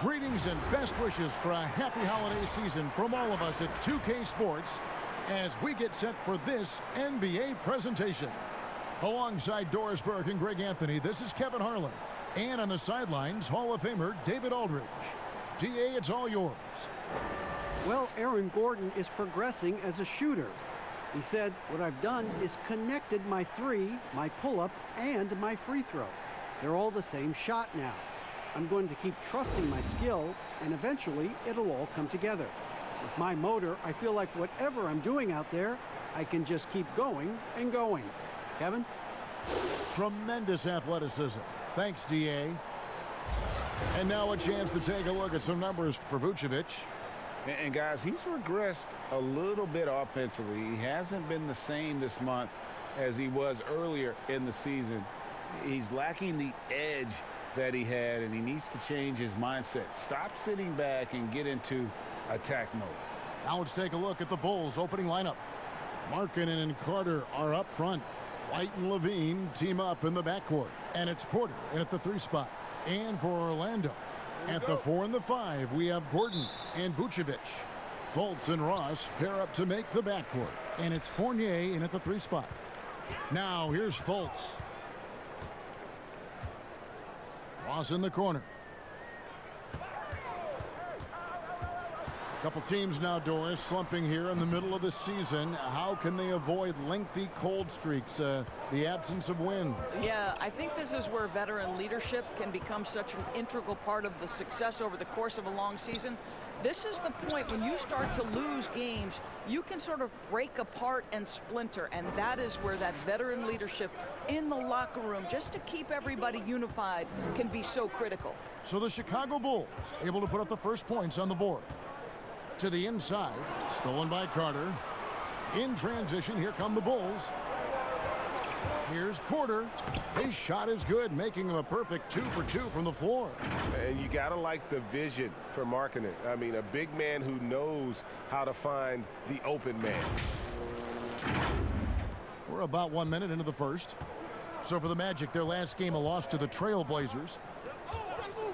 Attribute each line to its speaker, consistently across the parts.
Speaker 1: Greetings and best wishes for a happy holiday season from all of us at 2K Sports as we get set for this NBA presentation. Alongside Doris Burke and Greg Anthony, this is Kevin Harlan. And on the sidelines, Hall of Famer David Aldridge. DA, it's all yours.
Speaker 2: Well, Aaron Gordon is progressing as a shooter. He said, what I've done is connected my three, my pull-up, and my free throw. They're all the same shot now. I'm going to keep trusting my skill, and eventually it'll all come together. With my motor, I feel like whatever I'm doing out there, I can just keep going and going. Kevin?
Speaker 1: Tremendous athleticism. Thanks, DA. And now a chance to take a look at some numbers for Vucevic.
Speaker 3: And guys, he's regressed a little bit offensively. He hasn't been the same this month as he was earlier in the season. He's lacking the edge that he had, and he needs to change his mindset. Stop sitting back and get into attack mode.
Speaker 1: Now let's take a look at the Bulls' opening lineup. Markkanen and Carter are up front. White and Levine team up in the backcourt. And it's Porter in at the 3 spot. And for Orlando, at the 4 and the 5, we have Gordon and Vucevic. Fultz and Ross pair up to make the backcourt. And it's Fournier in at the 3 spot. Now here's Fultz. Ross in the corner. Couple teams now, Doris, slumping here in the middle of the season. How can they avoid lengthy cold streaks, the absence of wind?
Speaker 4: Yeah, I think this is where veteran leadership can become such an integral part of the success over the course of a long season. This is the point when you start to lose games, you can sort of break apart and splinter, and that is where that veteran leadership in the locker room, just to keep everybody unified, can be so critical.
Speaker 1: So the Chicago Bulls able to put up the first points on the board. To the inside, stolen by Carter. In transition, here come the Bulls. Here's Porter. His shot is good, making him a perfect 2 for 2 from the floor.
Speaker 5: And you got to like the vision for Markkanen. I mean, a big man who knows how to find the open man.
Speaker 1: We're about 1 minute into the first. So for the Magic, their last game, a loss to the Trail Blazers.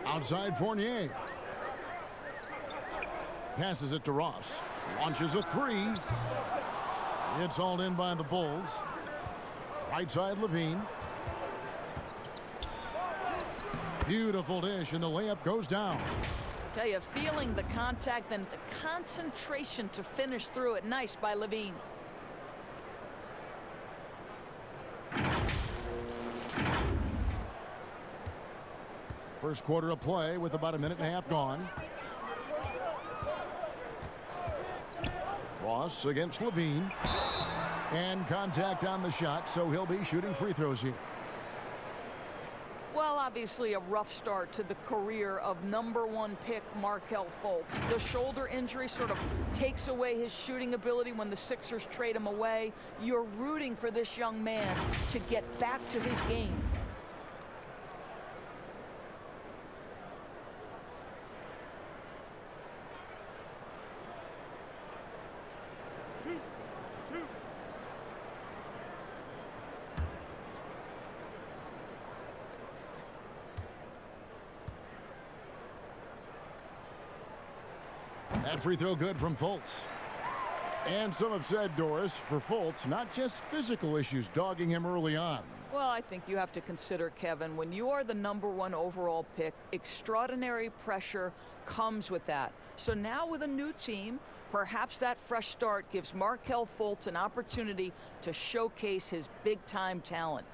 Speaker 1: Outside Fournier. Passes it to Ross. Launches a 3. It's hauled in by the Bulls. Right side Levine. Beautiful dish, and the layup goes down.
Speaker 4: I tell you, feeling the contact and the concentration to finish through it. Nice by Levine.
Speaker 1: First quarter of play with about a minute and a half gone. Ross against Levine. And contact on the shot, so he'll be shooting free throws here.
Speaker 4: Well, obviously a rough start to the career of #1 pick Markelle Fultz. The shoulder injury sort of takes away his shooting ability when the Sixers trade him away. You're rooting for this young man to get back to his game.
Speaker 1: That free throw good from Fultz. And some have said, Doris, for Fultz, not just physical issues dogging him early on.
Speaker 4: Well, I think you have to consider, Kevin, when you are the #1 overall pick, extraordinary pressure comes with that. So now with a new team, perhaps that fresh start gives Markelle Fultz an opportunity to showcase his big-time talent.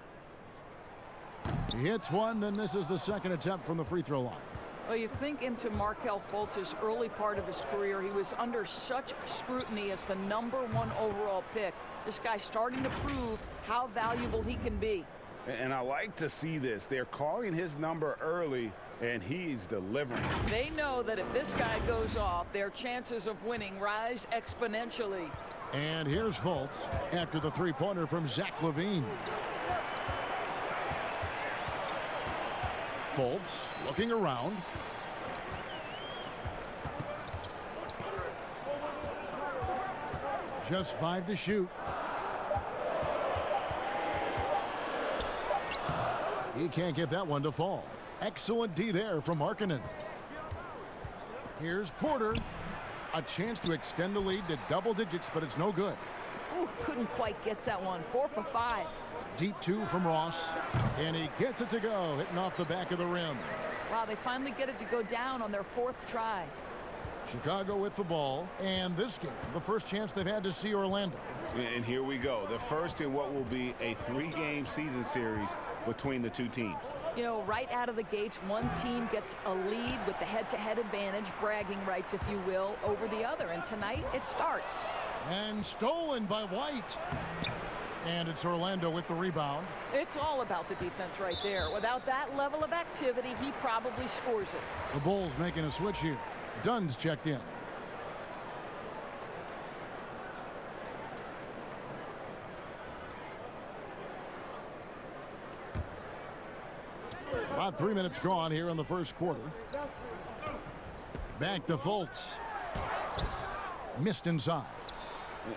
Speaker 1: He hits one, then misses the second attempt from the free throw line.
Speaker 4: Well, you think into Markelle Fultz's early part of his career, he was under such scrutiny as the #1 overall pick. This guy's starting to prove how valuable he can be.
Speaker 3: And I like to see this. They're calling his number early, and he's delivering.
Speaker 4: They know that if this guy goes off, their chances of winning rise exponentially.
Speaker 1: And here's Fultz after the three-pointer from Zach LaVine. Fultz looking around. Just 5 to shoot. He can't get that one to fall. Excellent D there from Markkanen. Here's Porter. A chance to extend the lead to double digits, but it's no good.
Speaker 4: Ooh, couldn't quite get that one. 4 for 5.
Speaker 1: Deep two from Ross. And he gets it to go, hitting off the back of the rim.
Speaker 4: Wow, they finally get it to go down on their 4th try.
Speaker 1: Chicago with the ball. And this game, the first chance they've had to see Orlando.
Speaker 5: And here we go. The first in what will be a 3-game season series between the two teams.
Speaker 4: You know, right out of the gates, one team gets a lead with the head-to-head advantage, bragging rights, if you will, over the other. And tonight, it starts.
Speaker 1: And stolen by White. And it's Orlando with the rebound.
Speaker 4: It's all about the defense right there. Without that level of activity, he probably scores it.
Speaker 1: The Bulls making a switch here. Dunn's checked in. About 3 minutes gone here in the first quarter. Back to Fultz. Missed inside.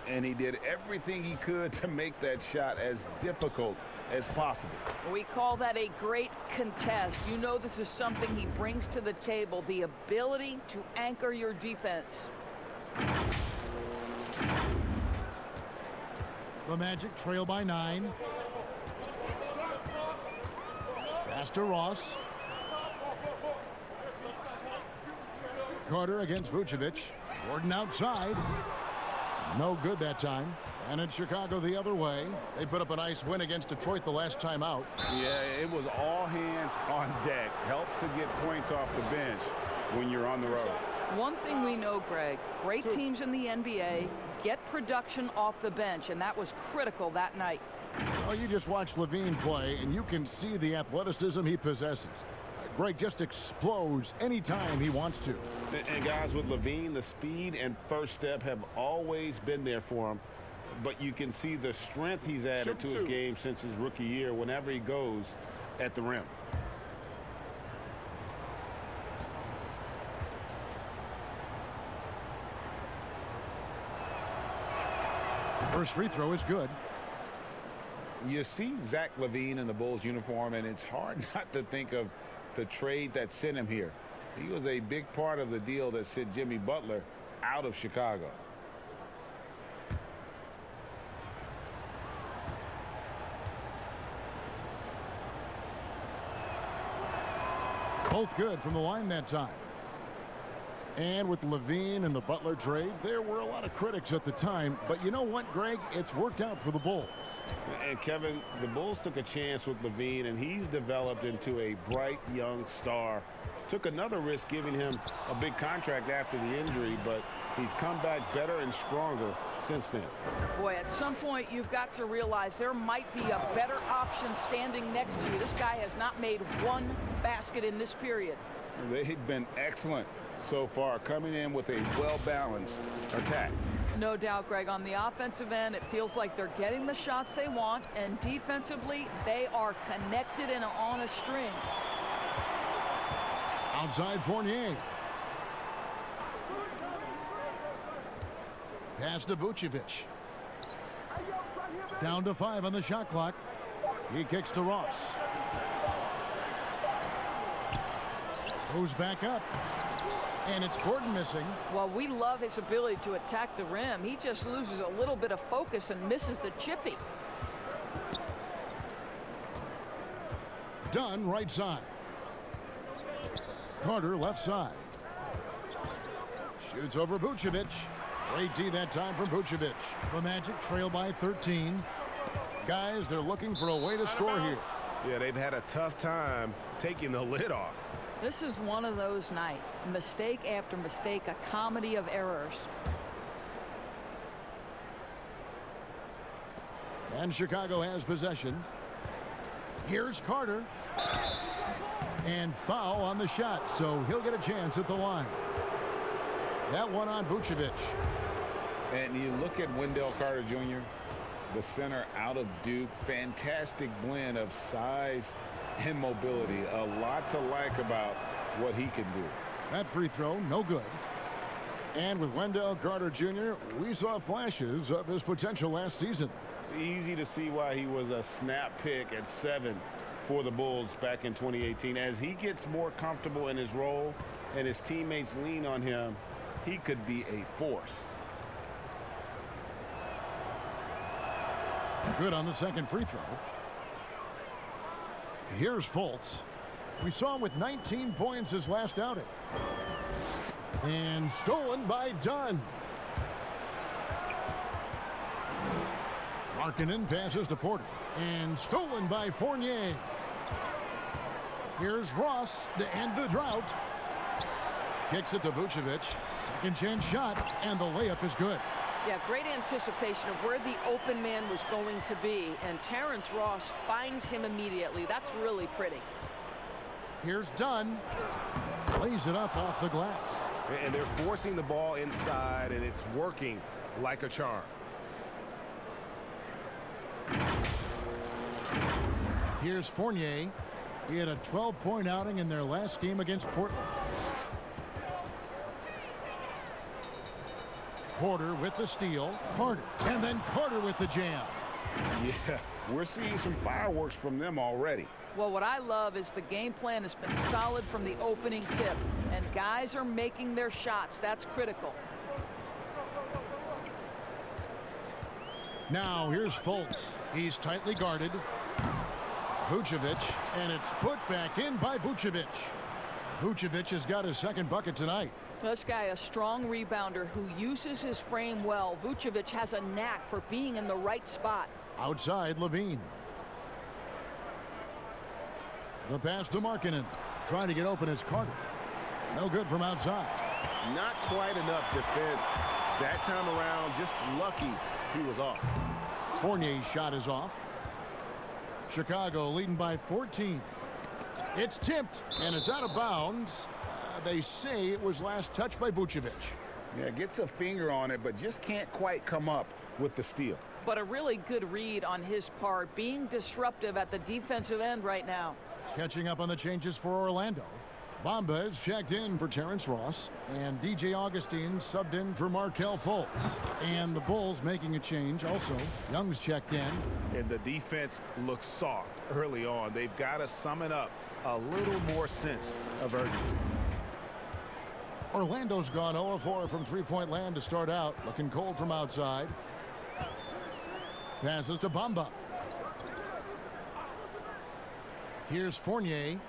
Speaker 3: And he did everything he could to make that shot as difficult as possible.
Speaker 4: We call that a great contest. You know this is something he brings to the table, the ability to anchor your defense.
Speaker 1: The Magic trail by 9. Pass to Ross. Carter against Vucevic. Gordon outside. No good that time. And it's Chicago the other way. They put up a nice win against Detroit the last time out.
Speaker 3: Yeah, it was all hands on deck. Helps to get points off the bench when you're on the road.
Speaker 4: One thing we know, Greg, great teams in the NBA get production off the bench, and that was critical that night.
Speaker 1: Oh, you just watch Levine play, and you can see the athleticism he possesses. Greg just explodes anytime he wants to.
Speaker 3: And guys, with Levine, the speed and first step have always been there for him. But you can see the strength he's added to his game since his rookie year whenever he goes at the rim.
Speaker 1: First free throw is good.
Speaker 3: You see Zach LaVine in the Bulls uniform, and it's hard not to think of the trade that sent him here. He was a big part of the deal that sent Jimmy Butler out of Chicago.
Speaker 1: Both good from the line that time. And with Levine and the Butler trade, there were a lot of critics at the time. But you know what, Greg? It's worked out for the Bulls.
Speaker 3: And Kevin, the Bulls took a chance with Levine, and he's developed into a bright young star. Took another risk giving him a big contract after the injury, but he's come back better and stronger since then.
Speaker 4: Boy, at some point you've got to realize there might be a better option standing next to you. This guy has not made one basket in this period.
Speaker 3: They've been excellent so far, coming in with a well-balanced attack.
Speaker 4: No doubt, Greg. On the offensive end, it feels like they're getting the shots they want, and defensively, they are connected and on a string.
Speaker 1: Outside Fournier. Pass to Vucevic. Down to 5 on the shot clock. He kicks to Ross. Goes back up. And it's Gordon missing.
Speaker 4: Well, we love his ability to attack the rim. He just loses a little bit of focus and misses the chippy.
Speaker 1: Dunn right side. Carter left side. Shoots over Vucevic. Great D that time from Vucevic. The Magic trail by 13. Guys, they're looking for a way to score here.
Speaker 5: Yeah, they've had a tough time taking the lid off.
Speaker 4: This is one of those nights. Mistake after mistake, a comedy of errors.
Speaker 1: And Chicago has possession. Here's Carter. And foul on the shot, so he'll get a chance at the line. That one on Vucevic.
Speaker 3: And you look at Wendell Carter Jr., the center out of Duke. Fantastic blend of size and mobility. A lot to like about what he can do.
Speaker 1: That free throw, no good. And with Wendell Carter Jr., we saw flashes of his potential last season.
Speaker 3: Easy to see why he was a snap pick at 7 for the Bulls back in 2018. As he gets more comfortable in his role and his teammates lean on him, he could be a force.
Speaker 1: Good on the second free throw. Here's Fultz. We saw him with 19 points his last outing. And stolen by Dunn. Markkanen passes to Porter. And stolen by Fournier. Here's Ross to end the drought. Kicks it to Vucevic. Second chance shot. And the layup is good.
Speaker 4: Yeah, great anticipation of where the open man was going to be. And Terrence Ross finds him immediately. That's really pretty.
Speaker 1: Here's Dunn. Lays it up off the glass.
Speaker 5: And they're forcing the ball inside, and it's working like a charm.
Speaker 1: Here's Fournier. He had a 12-point outing in their last game against Portland. Porter with the steal. Carter. And then Carter with the jam.
Speaker 3: Yeah, we're seeing some fireworks from them already.
Speaker 4: Well, what I love is the game plan has been solid from the opening tip. And guys are making their shots. That's critical.
Speaker 1: Now here's Fultz. He's tightly guarded. Vucevic. And it's put back in by Vucevic. Vucevic has got his second bucket tonight.
Speaker 4: This guy, a strong rebounder who uses his frame well. Vucevic has a knack for being in the right spot.
Speaker 1: Outside, Levine. The pass to Markkanen. Trying to get open is Carter. No good from outside.
Speaker 5: Not quite enough defense that time around. Just lucky he was off.
Speaker 1: Fournier's shot is off. Chicago leading by 14. It's tipped, and it's out of bounds. They say it was last touched by Vucevic.
Speaker 3: Yeah, gets a finger on it, but just can't quite come up with the steal.
Speaker 4: But a really good read on his part, being disruptive at the defensive end right now.
Speaker 1: Catching up on the changes for Orlando. Bamba is checked in for Terrence Ross, and DJ Augustine subbed in for Markelle Fultz. And the Bulls making a change also. Young's checked in.
Speaker 5: And the defense looks soft early on. They've got to sum it up a little more sense of urgency.
Speaker 1: Orlando's gone 0-4 from three-point land to start out. Looking cold from outside. Passes to Bamba. Here's Fournier.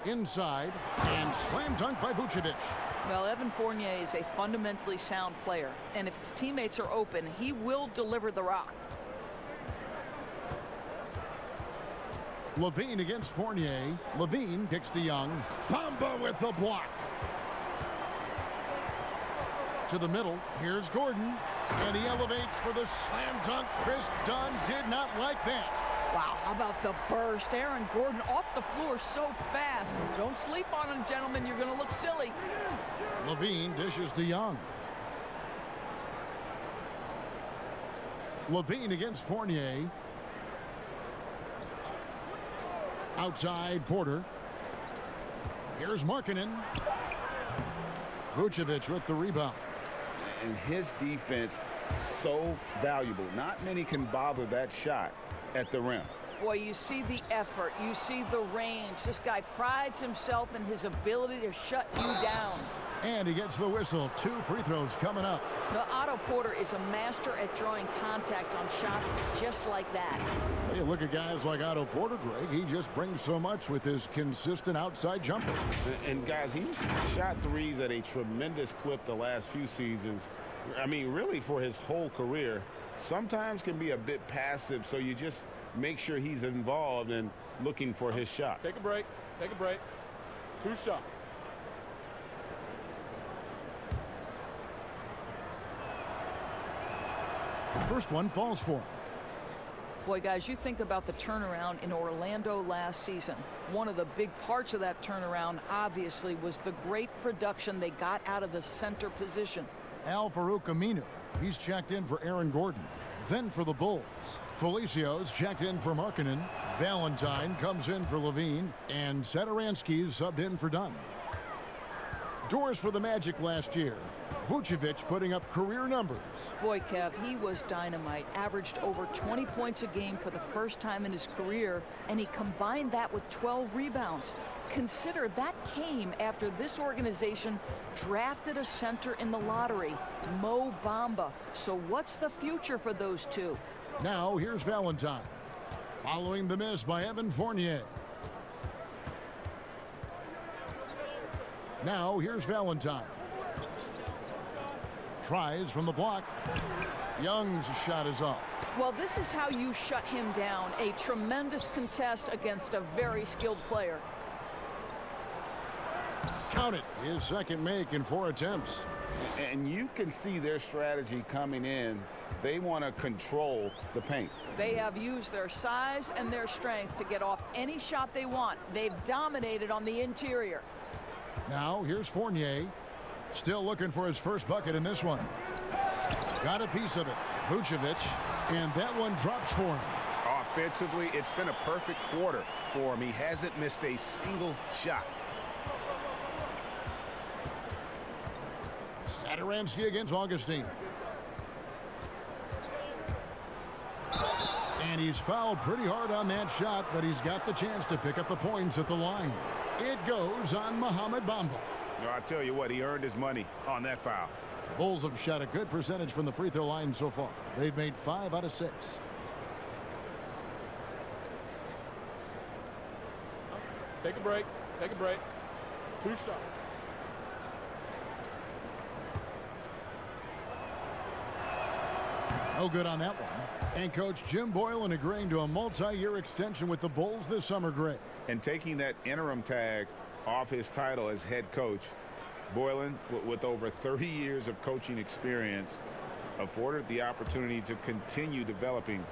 Speaker 1: Inside. And slam dunk by Vucevic.
Speaker 4: Well, Evan Fournier is a fundamentally sound player. And if his teammates are open, he will deliver the rock.
Speaker 1: Levine against Fournier. Levine kicks to Young. Bamba with the block. To the middle. Here's Gordon. And he elevates for the slam dunk. Chris Dunn did not like that.
Speaker 4: Wow, how about the burst? Aaron Gordon off the floor so fast. Don't sleep on him, gentlemen. You're going to look silly.
Speaker 1: Levine dishes to Young. Levine against Fournier. Outside, Porter. Here's Markkanen. Vucevic with the rebound.
Speaker 3: And his defense so valuable. Not many can bother that shot at the rim.
Speaker 4: Boy, you see the effort. You see the range. This guy prides himself in his ability to shut you down.
Speaker 1: And he gets the whistle. 2 free throws coming up.
Speaker 4: The Otto Porter is a master at drawing contact on shots just like that.
Speaker 1: You look at guys like Otto Porter, Greg. He just brings so much with his consistent outside jumper.
Speaker 3: And guys, he's shot threes at a tremendous clip the last few seasons. I mean, really for his whole career. Sometimes can be a bit passive, so you just make sure he's involved and looking for his shot.
Speaker 6: Take a break. Take a break. 2 shots.
Speaker 1: First one falls for him.
Speaker 4: Boy, guys, you think about the turnaround in Orlando last season. One of the big parts of that turnaround, obviously, was the great production they got out of the center position.
Speaker 1: Al-Farouq Aminu. He's checked in for Aaron Gordon. Then for the Bulls. Felicio's checked in for Markkanen. Valentine comes in for Levine. And Satoransky's subbed in for Dunn. Doors for the Magic last year. Vucevic putting up career numbers.
Speaker 4: Boy, Kev, he was dynamite. Averaged over 20 points a game for the first time in his career, and he combined that with 12 rebounds. Consider that came after this organization drafted a center in the lottery, Mo Bamba. So what's the future for those two?
Speaker 1: Now here's Valentine. Following the miss by Evan Fournier. Now here's Valentine. Tries from the block. Young's shot is off.
Speaker 4: Well, this is how you shut him down. A tremendous contest against a very skilled player.
Speaker 1: Count it. His second make in 4 attempts.
Speaker 3: And you can see their strategy coming in. They want to control the paint.
Speaker 4: They have used their size and their strength to get off any shot they want. They've dominated on the interior.
Speaker 1: Now here's Fournier. Still looking for his first bucket in this one. Got a piece of it. Vucevic. And that one drops for him.
Speaker 3: Offensively, it's been a perfect quarter for him. He hasn't missed a single shot.
Speaker 1: Satoransky against Augustine. And he's fouled pretty hard on that shot, but he's got the chance to pick up the points at the line. It goes on Mohamed Bamba.
Speaker 3: I tell you what, he earned his money on that foul.
Speaker 1: The Bulls have shot a good percentage from the free throw line so far. They've made 5 out of 6.
Speaker 6: Take a break. Take a break. 2 shots.
Speaker 1: No good on that one. And Coach Jim Boylan agreeing to a multi-year extension with the Bulls this summer, Greg.
Speaker 3: And taking that interim tag off his title as head coach, Boylan, with over 30 years of coaching experience, afforded the opportunity to continue developing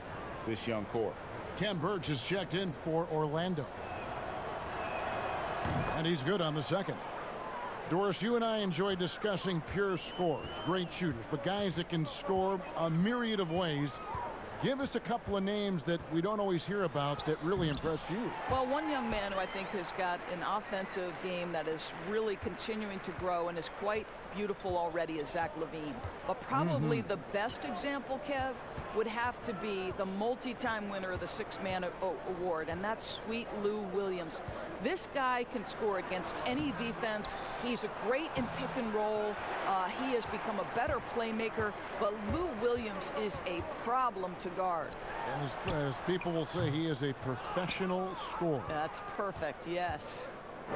Speaker 3: this young core.
Speaker 1: Ken Burch is checked in for Orlando. And he's good on the second. Doris, you and I enjoy discussing pure scores, great shooters, but guys that can score a myriad of ways. Give us a couple of names that we don't always hear about that really impressed you.
Speaker 4: Well, one young man who I think has got an offensive game that is really continuing to grow and is quite beautiful already is Zach LaVine. But probably the best example, Kev, would have to be the multi-time winner of the Six-Man Award, and that's Sweet Lou Williams. This guy can score against any defense. He's great in pick and roll. He has become a better playmaker, but Lou Williams is a problem to guard.
Speaker 1: And as people will say, he is a professional scorer.
Speaker 4: That's perfect, yes.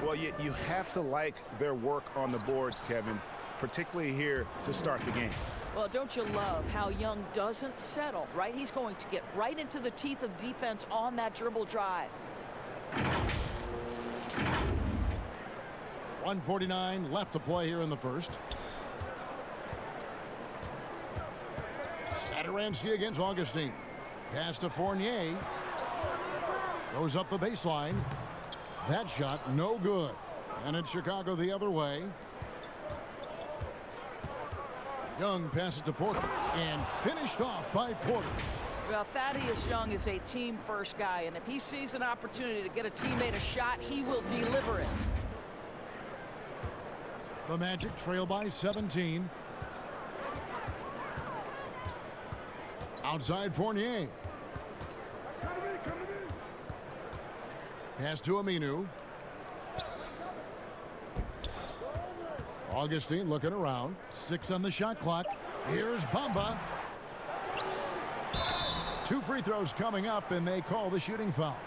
Speaker 3: Well, you have to like their work on the boards, Kevin, particularly here to start the game.
Speaker 4: Well, don't you love how Young doesn't settle, right? He's going to get right into the teeth of defense on that dribble drive.
Speaker 1: 1:49 left to play here in the first. Satoransky against Augustine. Pass to Fournier. Goes up the baseline. That shot no good. And it's Chicago the other way. Young passes to Porter and finished off by Porter.
Speaker 4: Well, Thaddeus Young is a team-first guy, and if he sees an opportunity to get a teammate a shot, he will deliver it.
Speaker 1: The Magic trail by 17. Outside Fournier. Pass to Aminu. Augustine looking around. 6 on the shot clock. Here's Bamba. 2 free throws coming up, and they call the shooting foul.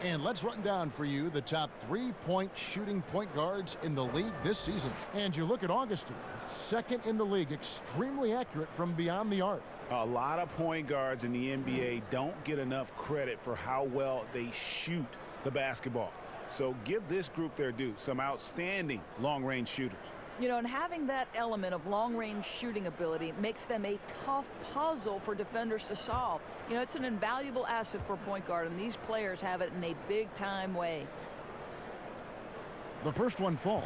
Speaker 1: And let's run down for you the top 3-point shooting point guards in the league this season. And you look at Augustine, 2nd in the league, extremely accurate from beyond the arc.
Speaker 3: A lot of point guards in the NBA don't get enough credit for how well they shoot the basketball. So give this group their due, some outstanding long-range shooters.
Speaker 4: You know, and having that element of long-range shooting ability makes them a tough puzzle for defenders to solve. You know, it's an invaluable asset for a point guard, and these players have it in a big-time way.
Speaker 1: The first one falls.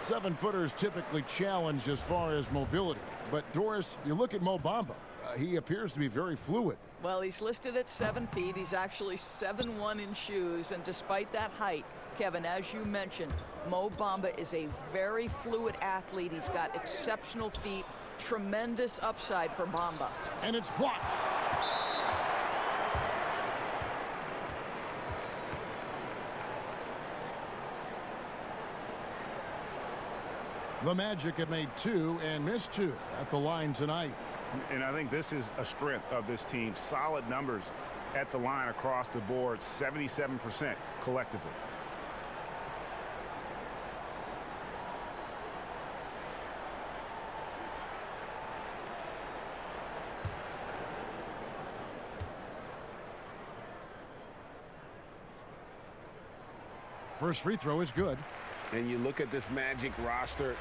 Speaker 1: 7-footers typically challenged as far as mobility. But, Doris, you look at Mo Bamba. He appears to be very fluid.
Speaker 4: Well, he's listed at 7 feet. He's actually 7'1" in shoes, and despite that height, Kevin, as you mentioned, Mo Bamba is a very fluid athlete. He's got exceptional feet, tremendous upside for Bamba.
Speaker 1: And it's blocked. The Magic have made 2 and missed 2 at the line tonight.
Speaker 7: And I think this is a strength of this team. Solid numbers at the line across the board, 77% collectively.
Speaker 1: First free throw is good.
Speaker 3: And you look at this Magic roster,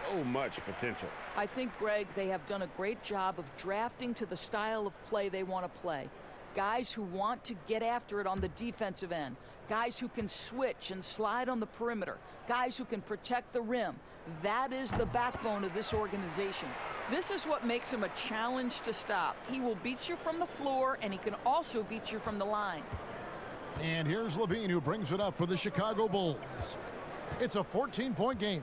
Speaker 3: so much potential.
Speaker 4: I think, Greg, they have done a great job of drafting to the style of play they want to play. Guys who want to get after it on the defensive end. Guys who can switch and slide on the perimeter. Guys who can protect the rim. That is the backbone of this organization. This is what makes him a challenge to stop. He will beat you from the floor, and he can also beat you from the line.
Speaker 1: And here's Levine, who brings it up for the Chicago Bulls. It's a 14-point game.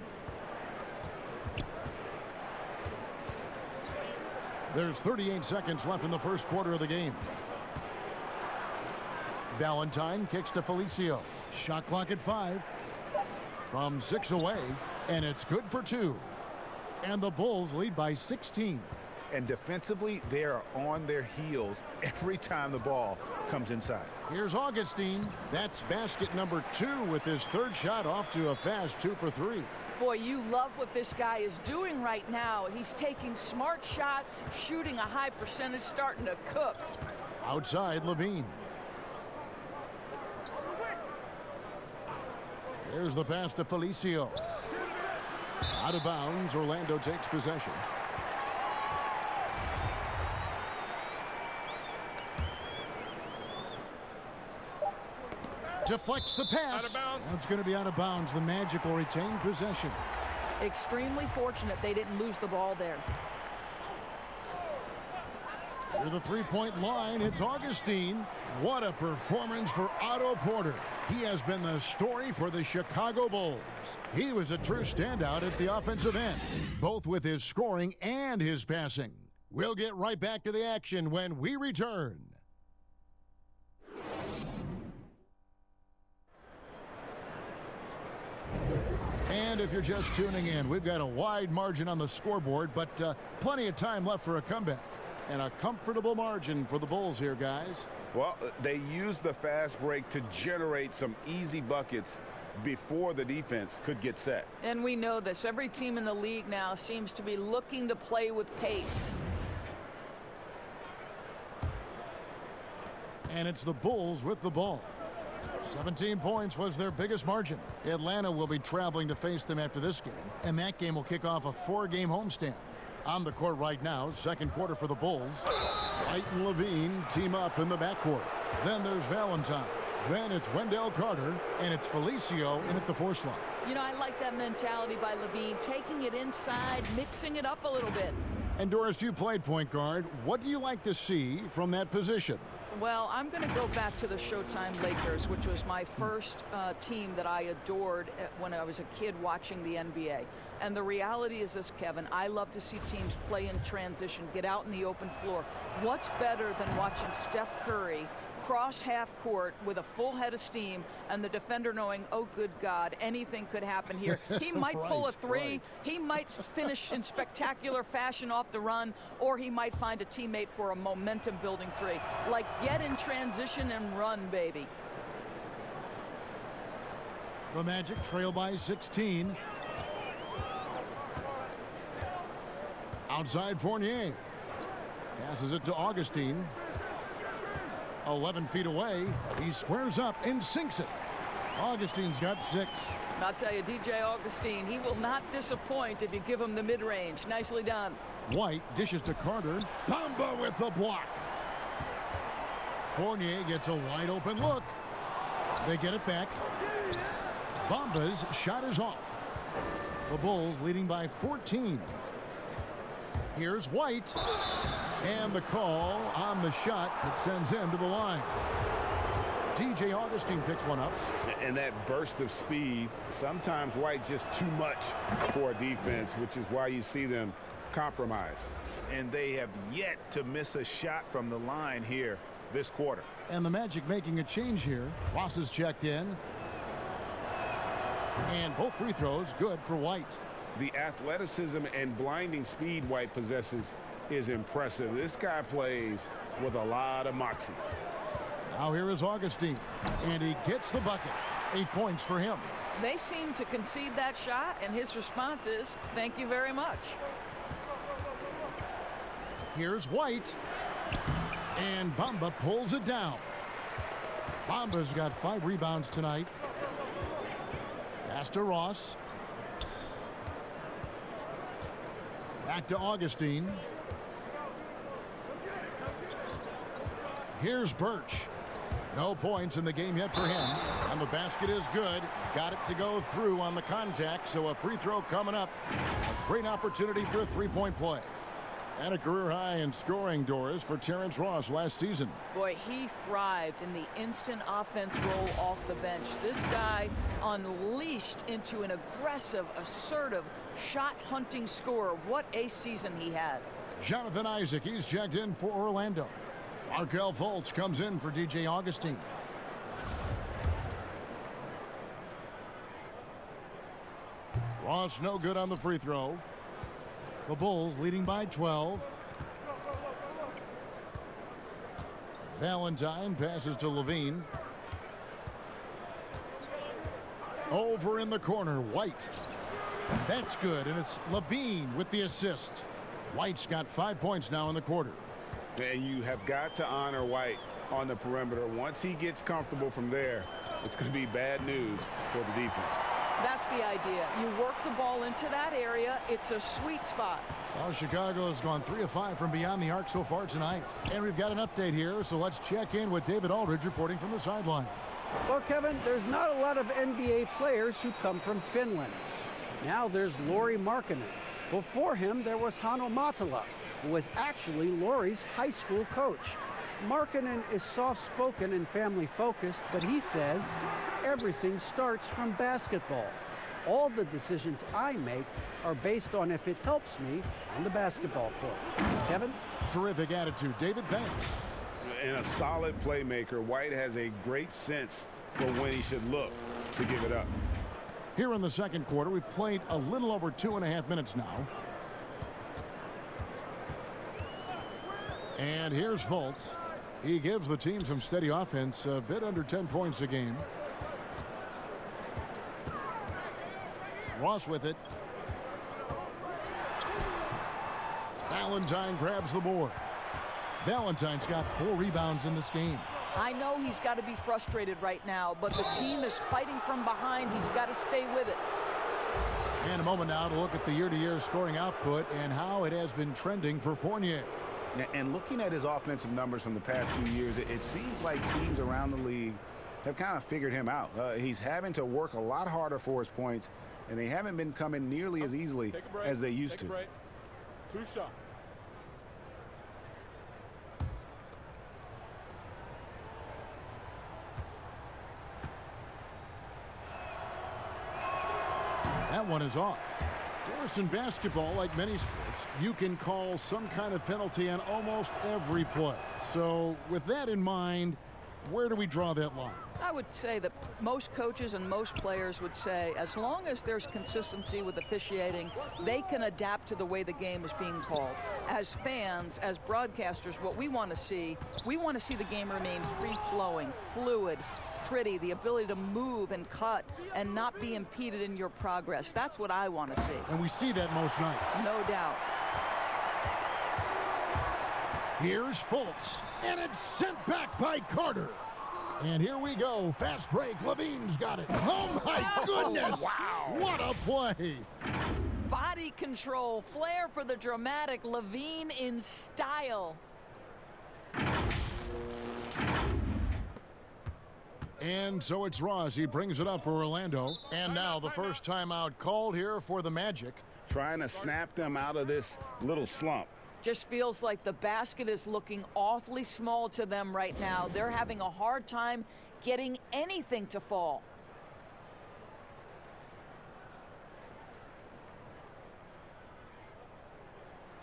Speaker 1: There's 38 seconds left in the first quarter of the game. Valentine kicks to Felicio. Shot clock at 5. From 6 away, and it's good for 2. And the Bulls lead by 16.
Speaker 7: And defensively, they are on their heels every time the ball comes inside.
Speaker 1: Here's Augustine. That's basket number 2 with his third shot off to a fast 2 for 3.
Speaker 4: Boy, you love what this guy is doing right now. He's taking smart shots, shooting a high percentage, starting to cook.
Speaker 1: Outside, Levine. There's the pass to Felicio. Out of bounds, Orlando takes possession. Deflects the pass.
Speaker 6: Out of bounds.
Speaker 1: That's going to be out of bounds. The Magic will retain possession.
Speaker 4: Extremely fortunate they didn't lose the ball there.
Speaker 1: Near the three-point line, it's Augustine. What a performance for Otto Porter. He has been the story for the Chicago Bulls. He was a true standout at the offensive end, both with his scoring and his passing. We'll get right back to the action when we return. And if you're just tuning in, we've got a wide margin on the scoreboard, but plenty of time left for a comeback. And a comfortable margin for the Bulls here, guys.
Speaker 3: Well, they used the fast break to generate some easy buckets before the defense could get set.
Speaker 4: And we know this. Every team in the league now seems to be looking to play with pace.
Speaker 1: And it's the Bulls with the ball. 17 points was their biggest margin. Atlanta will be traveling to face them after this game, and that game will kick off a 4-game homestand. On the court right now, second quarter for the Bulls. White and Levine team up in the backcourt. Then there's Valentine. Then it's Wendell Carter, and it's Felicio in at the 4 slot.
Speaker 4: You know, I like that mentality by Levine, taking it inside, mixing it up a little bit.
Speaker 1: And Doris, you played point guard. What do you like to see from that position?
Speaker 4: Well, I'm going to go back to the Showtime Lakers, which was my first team that I adored when I was a kid watching the NBA. And the reality is this, Kevin, I love to see teams play in transition, get out in the open floor. What's better than watching Steph Curry cross half court with a full head of steam and the defender knowing, oh, good God, anything could happen here. He might pull a three.
Speaker 1: Right.
Speaker 4: He might finish in spectacular fashion off the run, or he might find a teammate for a momentum-building three. Like, get in transition and run, baby.
Speaker 1: The Magic trail by 16. Outside Fournier. Passes it to Augustine. 11 feet away. He squares up and sinks it. Augustine's got 6.
Speaker 4: I'll tell you, DJ Augustine, he will not disappoint if you give him the mid-range. Nicely done.
Speaker 1: White dishes to Carter. Bamba with the block. Fournier gets a wide open look. They get it back. Bamba's shot is off. The Bulls leading by 14. Here's White. And the call on the shot that sends him to the line. DJ Augustine picks one up.
Speaker 3: And that burst of speed, sometimes White just too much for a defense, which is why you see them compromise.
Speaker 7: And they have yet to miss a shot from the line here this quarter.
Speaker 1: And the Magic making a change here. Ross is checked in. And both free throws good for White.
Speaker 3: The athleticism and blinding speed White possesses is impressive. This guy plays with a lot of moxie.
Speaker 1: Now here is Augustine. And he gets the bucket. 8 points for him.
Speaker 4: They seem to concede that shot, and his response is, thank you very much.
Speaker 1: Here's White. And Bamba pulls it down. Bamba's got 5 rebounds tonight. Pass to Ross. Back to Augustine. Here's Birch. No points in the game yet for him. And the basket is good. Got it to go through on the contact, so a free throw coming up. A great opportunity for a three-point play. And a career high in scoring, Doris, for Terrence Ross last season.
Speaker 4: Boy, he thrived in the instant offense role off the bench. This guy unleashed into an aggressive, assertive, shot-hunting scorer. What a season he had.
Speaker 1: Jonathan Isaac, he's checked in for Orlando. Markel Fultz comes in for DJ Augustine. Ross no good on the free throw. The Bulls leading by 12. Valentine passes to Levine. Over in the corner, White. That's good, and it's Levine with the assist. White's got 5 points now in the quarter.
Speaker 3: And you have got to honor White on the perimeter. Once he gets comfortable from there, it's going to be bad news for the defense.
Speaker 4: That's the idea. You work the ball into that area. It's a sweet spot.
Speaker 1: Well, Chicago has gone 3 of 5 from beyond the arc so far tonight. And we've got an update here, so let's check in with David Aldridge reporting from the sideline.
Speaker 2: Well, Kevin, there's not a lot of NBA players who come from Finland. Now there's Lauri Markkanen. Before him, there was Hanno Matala, who was actually Lauri's high school coach. Markkanen is soft-spoken and family-focused, but he says everything starts from basketball. All the decisions I make are based on if it helps me on the basketball court. Kevin?
Speaker 1: Terrific attitude. David, thanks.
Speaker 3: And a solid playmaker, White has a great sense for when he should look to give it up.
Speaker 1: Here in the second quarter, we've played a little over 2.5 minutes now. And here's Fultz. He gives the team some steady offense, a bit under 10 points a game. Ross with it. Valentine grabs the board. Valentine's got 4 rebounds in this game.
Speaker 4: I know he's got to be frustrated right now, but the team is fighting from behind. He's got to stay with it.
Speaker 1: And a moment now to look at the year-to-year scoring output and how it has been trending for Fournier.
Speaker 7: And looking at his offensive numbers from the past few years, it seems like teams around the league have kind of figured him out. He's having to work a lot harder for his points, and they haven't been coming nearly as easily as they used to.
Speaker 6: 2 shots.
Speaker 1: That one is off. Of course, in basketball, like many sports, you can call some kind of penalty on almost every play. So with that in mind, where do we draw that line?
Speaker 4: I would say that most coaches and most players would say as long as there's consistency with officiating, they can adapt to the way the game is being called. As fans, as broadcasters, what we want to see the game remain free-flowing, fluid, pretty, the ability to move and cut and not be impeded in your progress. That's what I want to see.
Speaker 1: And we see that most nights.
Speaker 4: No doubt.
Speaker 1: Here's Fultz, and it's sent back by Carter. And here we go. Fast break. Levine's got it. Oh, my goodness.
Speaker 7: Wow.
Speaker 1: What a play.
Speaker 4: Body control, flair for the dramatic, Levine in style.
Speaker 1: And so it's Ross. He brings it up for Orlando. And now the first timeout called here for the Magic.
Speaker 3: Trying to snap them out of this little slump.
Speaker 4: Just feels like the basket is looking awfully small to them right now. They're having a hard time getting anything to fall.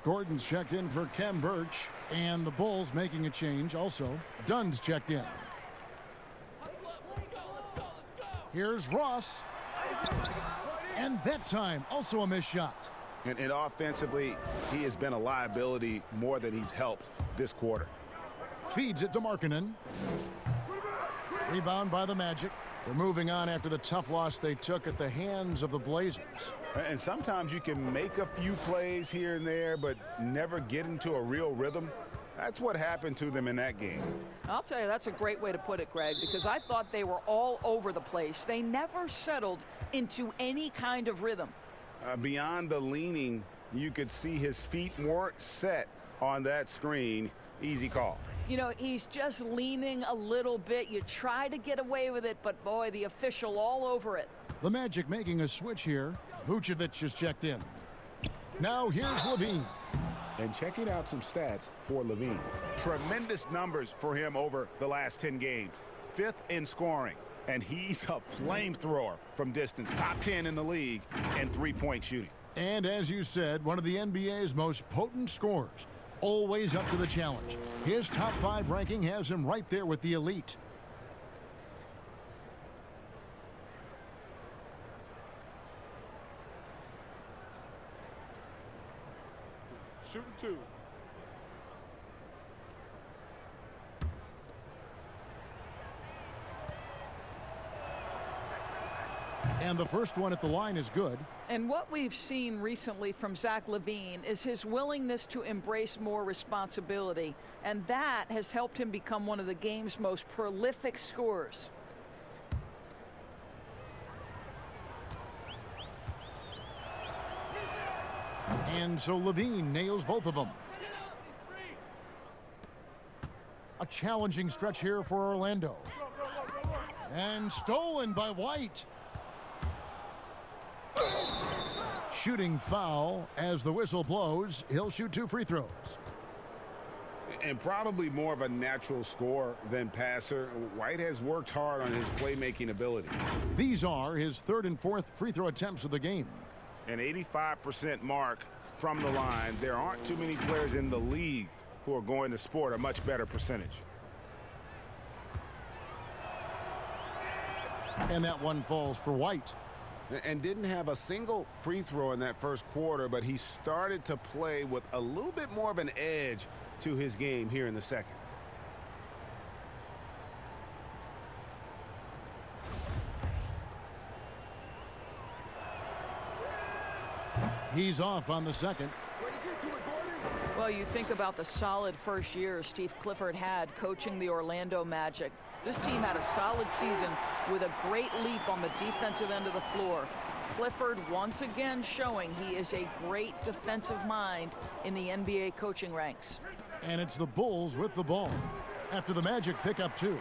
Speaker 1: Gordon's checked in for Kem Birch, and the Bulls making a change also. Dunn's checked in. Here's Ross. And that time, also a missed shot.
Speaker 7: And offensively, he has been a liability more than he's helped this quarter.
Speaker 1: Feeds it to Markkanen. Rebound by the Magic. They're moving on after the tough loss they took at the hands of the Blazers.
Speaker 7: And sometimes you can make a few plays here and there, but never get into a real rhythm. That's what happened to them in that game.
Speaker 4: I'll tell you, that's a great way to put it, Greg, because I thought they were all over the place. They never settled into any kind of rhythm.
Speaker 7: Beyond the leaning, you could see his feet weren't set on that screen. Easy call.
Speaker 4: You know, he's just leaning a little bit. You try to get away with it, but boy, the official all over it.
Speaker 1: The Magic making a switch here. Vucevic is checked in. Now here's Levine.
Speaker 7: And checking out some stats for Levine. Tremendous numbers for him over the last 10 games. 5th in scoring. And he's a flamethrower from distance. Top 10 in the league in three-point shooting.
Speaker 1: And as you said, one of the NBA's most potent scorers. Always up to the challenge. His top 5 ranking has him right there with the elite.
Speaker 6: Shooting 2.
Speaker 1: And the first one at the line is good.
Speaker 4: And what we've seen recently from Zach LaVine is his willingness to embrace more responsibility. And that has helped him become one of the game's most prolific scorers.
Speaker 1: And so Levine nails both of them. A challenging stretch here for Orlando. And stolen by White. Shooting foul as the whistle blows. He'll shoot 2 free throws.
Speaker 7: And probably more of a natural scorer than passer. White has worked hard on his playmaking ability.
Speaker 1: These are his 3rd and 4th free throw attempts of the game.
Speaker 7: An 85% mark from the line. There aren't too many players in the league who are going to sport a much better percentage.
Speaker 1: And that one falls for White.
Speaker 7: And didn't have a single free throw in that first quarter, but he started to play with a little bit more of an edge to his game here in the second.
Speaker 1: He's off on the second.
Speaker 4: Well, you think about the solid first year Steve Clifford had coaching the Orlando Magic. This team had a solid season with a great leap on the defensive end of the floor. Clifford once again showing he is a great defensive mind in the NBA coaching ranks.
Speaker 1: And it's the Bulls with the ball after the Magic pick up 2.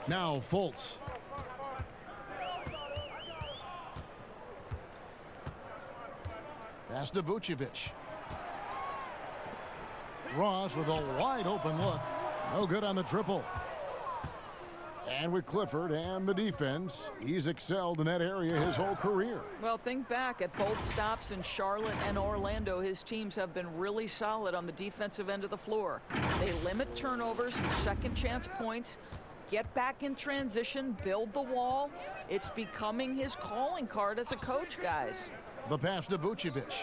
Speaker 1: Now Fultz. Pass to Vucevic. Ross with a wide open look. No good on the triple. And with Clifford and the defense, he's excelled in that area his whole career.
Speaker 4: Well, think back at both stops in Charlotte and Orlando. His teams have been really solid on the defensive end of the floor. They limit turnovers and second chance points, get back in transition, build the wall. It's becoming his calling card as a coach, guys.
Speaker 1: The pass to Vucevic.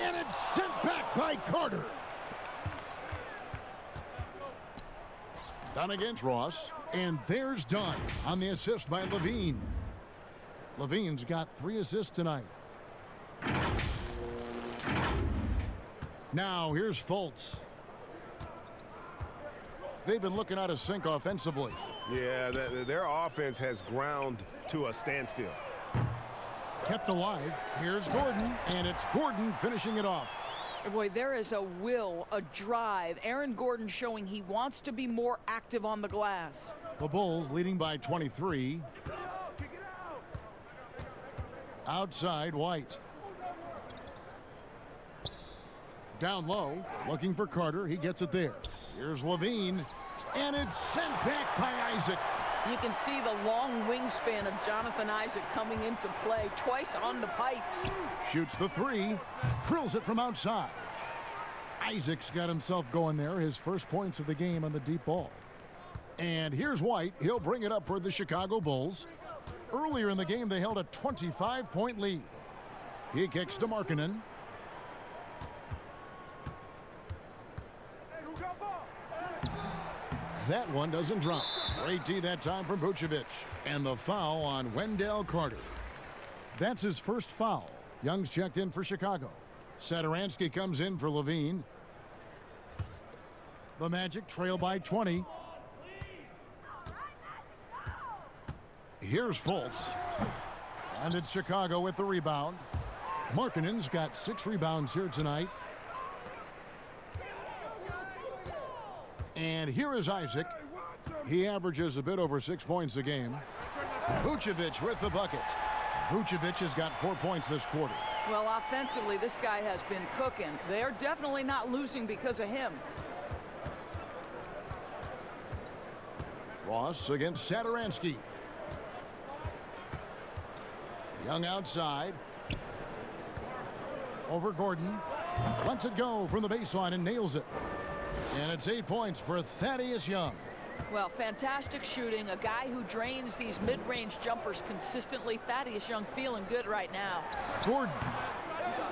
Speaker 1: And it's sent back by Carter. Done against Ross. And there's Dunn on the assist by Levine. Levine's got 3 assists tonight. Now here's Fultz. They've been looking out of sync offensively.
Speaker 5: Yeah, their offense has ground to a standstill.
Speaker 1: Kept alive. Here's Gordon, and it's Gordon finishing it off.
Speaker 4: Boy, there is a will, a drive. Aaron Gordon showing he wants to be more active on the glass.
Speaker 1: The Bulls leading by 23. Outside White. Down low, looking for Carter. He gets it there. Here's Levine, and it's sent back by Isaac.
Speaker 4: You can see the long wingspan of Jonathan Isaac coming into play twice on the pipes.
Speaker 1: Shoots the three, drills it from outside. Isaac's got himself going there, his first points of the game on the deep ball. And here's White. He'll bring it up for the Chicago Bulls. Earlier in the game, they held a 25-point lead. He kicks to Markkanen. That one doesn't drop. Great D that time from Vucevic. And the foul on Wendell Carter. That's his first foul. Young's checked in for Chicago. Satoransky comes in for Levine. The Magic trail by 20. Here's Fultz. And it's Chicago with the rebound. Markkanen's got 6 rebounds here tonight. And here is Isaac. He averages a bit over 6 points a game. Vucevic with the bucket. Vucevic has got 4 points this quarter.
Speaker 4: Well, offensively, this guy has been cooking. They're definitely not losing because of him.
Speaker 1: Ross against Satoransky. Young outside. Over Gordon. Lets it go from the baseline and nails it. And it's 8 points for Thaddeus Young.
Speaker 4: Well, fantastic shooting. A guy who drains these mid-range jumpers consistently. Thaddeus Young feeling good right now.
Speaker 1: Gordon.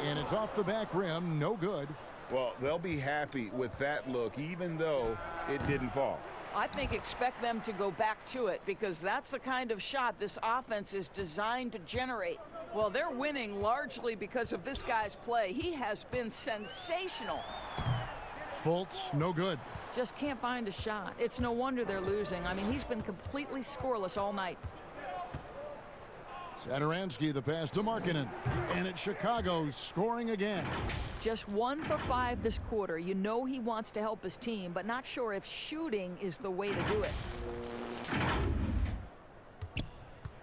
Speaker 1: And it's off the back rim. No good.
Speaker 3: Well, they'll be happy with that look, even though it didn't fall.
Speaker 4: I think expect them to go back to it because that's the kind of shot this offense is designed to generate. Well, they're winning largely because of this guy's play. He has been sensational.
Speaker 1: Fultz, no good.
Speaker 4: Just can't find a shot. It's no wonder they're losing. I mean, he's been completely scoreless all night.
Speaker 1: Satoransky, the pass to Markkanen. And it's Chicago scoring again.
Speaker 4: Just 1 for 5 this quarter. You know he wants to help his team, but not sure if shooting is the way to do it.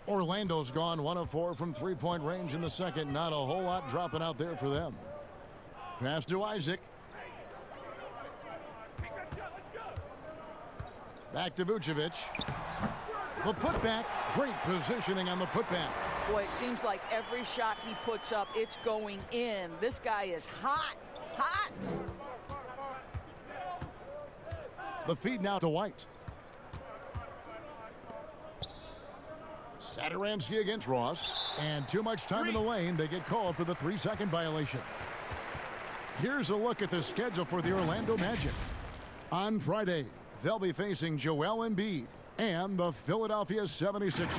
Speaker 1: Orlando's gone 1 of 4 from 3-point range in the second. Not a whole lot dropping out there for them. Pass to Isaac. Back to Vucevic. The putback. Great positioning on the putback.
Speaker 4: Boy, it seems like every shot he puts up, it's going in. This guy is hot. Hot.
Speaker 1: The feed now to White. Satoransky against Ross. And too much time in the lane. They get called for the 3-second violation. Here's a look at the schedule for the Orlando Magic. On Friday, they'll be facing Joel Embiid and the Philadelphia 76ers.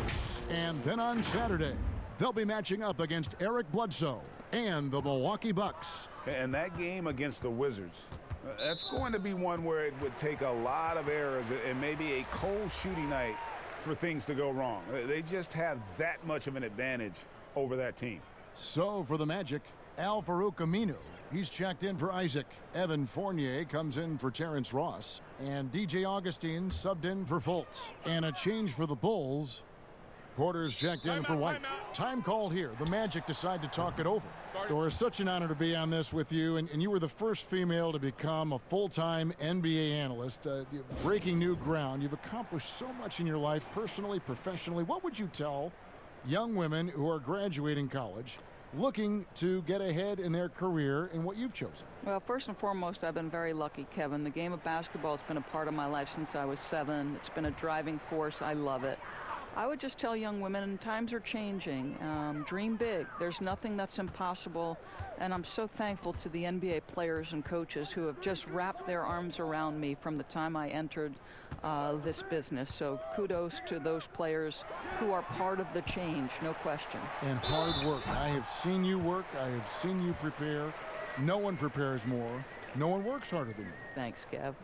Speaker 1: And then on Saturday, they'll be matching up against Eric Bledsoe and the Milwaukee Bucks.
Speaker 7: And that game against the Wizards, that's going to be one where it would take a lot of errors and maybe a cold shooting night for things to go wrong. They just have that much of an advantage over that team.
Speaker 1: So for the Magic, Al-Farouq Aminu. He's checked in for Isaac. Evan Fournier comes in for Terrence Ross. And DJ Augustine subbed in for Fultz. And a change for the Bulls. Porter's checked in for White. Time called here. The Magic decide to talk it over. Doris, such an honor to be on this with you. And you were the first female to become a full-time NBA analyst. Breaking new ground. You've accomplished so much in your life, personally, professionally. What would you tell young women who are graduating college, looking to get ahead in their career in what you've chosen?
Speaker 4: Well, first and foremost, I've been very lucky, Kevin. The game of basketball has been a part of my life since I was 7. It's been a driving force. I love it. I would just tell young women, times are changing. Dream big. There's nothing that's impossible. And I'm so thankful to the NBA players and coaches who have just wrapped their arms around me from the time I entered this business. So kudos to those players who are part of the change, no question.
Speaker 1: And hard work. I have seen you work. I have seen you prepare. No one prepares more. No one works harder than you.
Speaker 4: Thanks, Kev.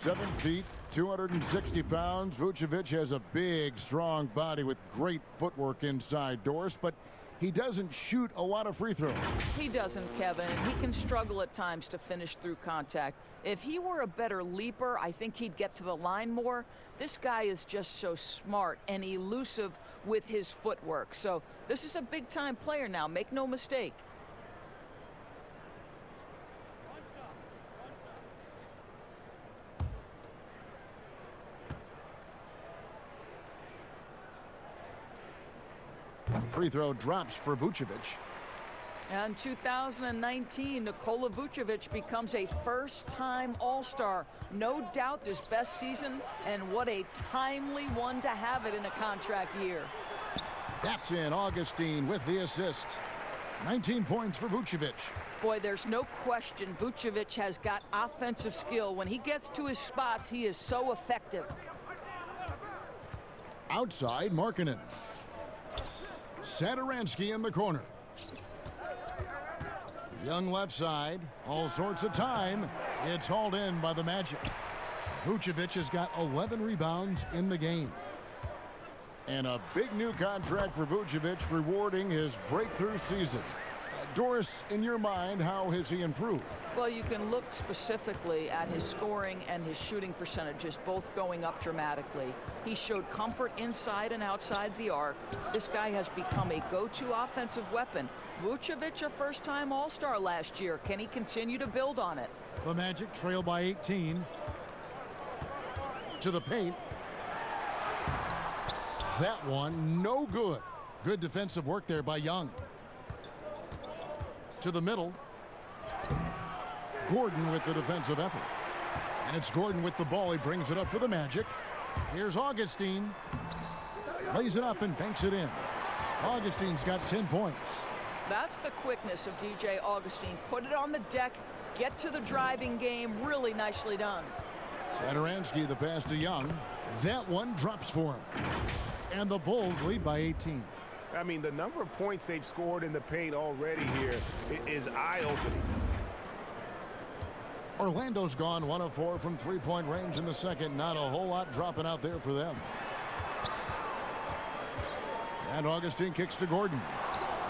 Speaker 1: Seven feet, 260 pounds. Vucevic has a big, strong body with great footwork inside, Doris, but he doesn't shoot a lot of free throws.
Speaker 4: He doesn't, Kevin, and he can struggle at times to finish through contact. If he were a better leaper, I think he'd get to the line more. This guy is just so smart and elusive with his footwork. So this is a big-time player now, make no mistake.
Speaker 1: Free throw drops for Vucevic.
Speaker 4: And 2019, Nikola Vucevic becomes a first-time All-Star. No doubt his best season, and what a timely one to have it in a contract year.
Speaker 1: That's in. Augustine with the assist. 19 points for Vucevic.
Speaker 4: Boy, there's no question Vucevic has got offensive skill. When he gets to his spots, he is so effective.
Speaker 1: Outside, Markkanen. Satoransky in the corner. Young left side, all sorts of time. It's hauled in by the Magic. Vucevic has got 11 rebounds in the game. And a big new contract for Vucevic, rewarding his breakthrough season. Doris, in your mind, how has he improved?
Speaker 4: Well, you can look specifically at his scoring and his shooting percentages, both going up dramatically. He showed comfort inside and outside the arc. This guy has become a go-to offensive weapon. Vucevic, a first-time All-Star last year. Can he continue to build on it?
Speaker 1: The Magic trail by 18. To the paint. That one, no good. Good defensive work there by Young. To the middle. Gordon with the defensive effort. And it's Gordon with the ball. He brings it up for the Magic. Here's Augustine. Lays it up and banks it in. Augustine's got 10 points.
Speaker 4: That's the quickness of DJ Augustine. Put it on the deck, get to the driving game. Really nicely done.
Speaker 1: Satoransky, the pass to Young. That one drops for him. And the Bulls lead by 18.
Speaker 5: I mean, the number of points they've scored in the paint already here is eye-opening.
Speaker 1: Orlando's gone 1 of 4 from three-point range in the second. Not a whole lot dropping out there for them. And Augustine kicks to Gordon.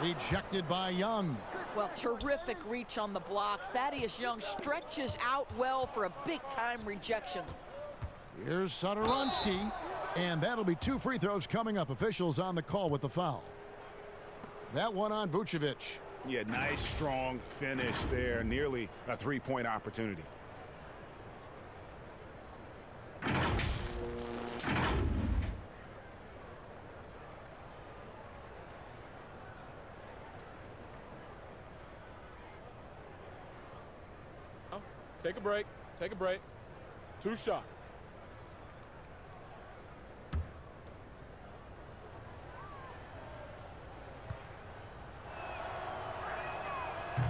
Speaker 1: Rejected by Young.
Speaker 4: Well, terrific reach on the block. Thaddeus Young stretches out well for a big-time rejection.
Speaker 1: Here's Satoransky. And that'll be 2 free throws coming up. Officials on the call with the foul. That one on Vucevic.
Speaker 7: Yeah, nice, strong finish there. Nearly a three-point opportunity.
Speaker 6: Take a break. Take a break. 2 shots.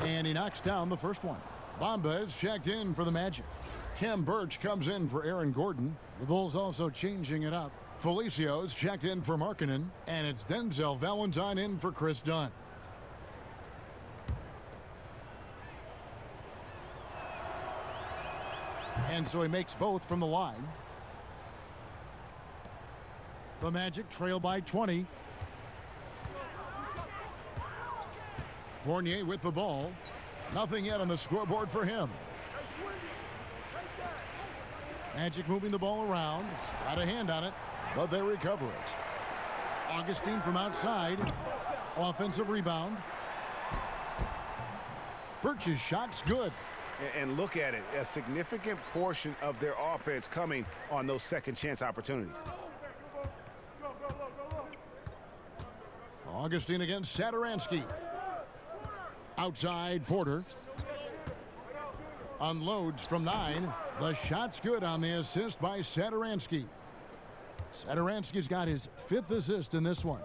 Speaker 1: And he knocks down the first one. Bamba is checked in for the Magic. Kem Birch comes in for Aaron Gordon. The Bulls also changing it up. Felicio's checked in for Markkanen. And it's Denzel Valentine in for Chris Dunn. And so he makes both from the line. The Magic trail by 20. Fournier with the ball. Nothing yet on the scoreboard for him. Magic moving the ball around. Got a hand on it, but they recover it. Augustine from outside. Offensive rebound. Birch's shot's good.
Speaker 7: And look at it, a significant portion of their offense coming on those second chance opportunities.
Speaker 1: Augustine against Satoransky. Outside Porter. Unloads from 9. The shot's good on the assist by Satoransky. Satoransky's got his 5th assist in this one.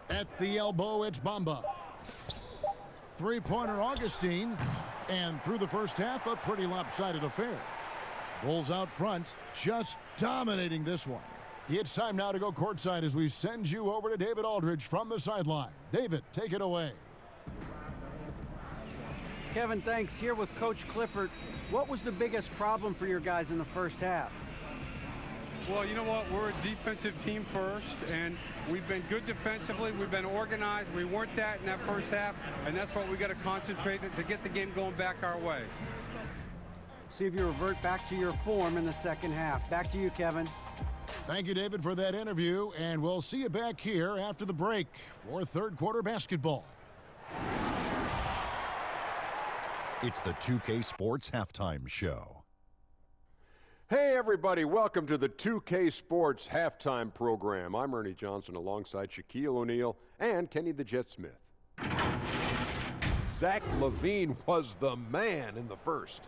Speaker 1: At the elbow, it's Bamba. Three-pointer Augustine. And through the first half, a pretty lopsided affair. Bulls out front, just dominating this one. It's time now to go courtside as we send you over to David Aldridge from the sideline. David, take it away.
Speaker 2: Kevin, thanks. Here with Coach Clifford. What was the biggest problem for your guys in the first half?
Speaker 8: Well, you know what? We're a defensive team first, and we've been good defensively. We've been organized. We weren't that in that first half, and that's what we got to concentrate on to get the game going back our way.
Speaker 2: See if you revert back to your form in the second half. Back to you, Kevin.
Speaker 1: Thank you, David, for that interview, and we'll see you back here after the break for third quarter basketball.
Speaker 9: It's the 2K Sports Halftime Show.
Speaker 10: Hey, everybody. Welcome to the 2K Sports Halftime Program. I'm Ernie Johnson alongside Shaquille O'Neal and Kenny the Jet Smith. Zach LaVine was the man in the first.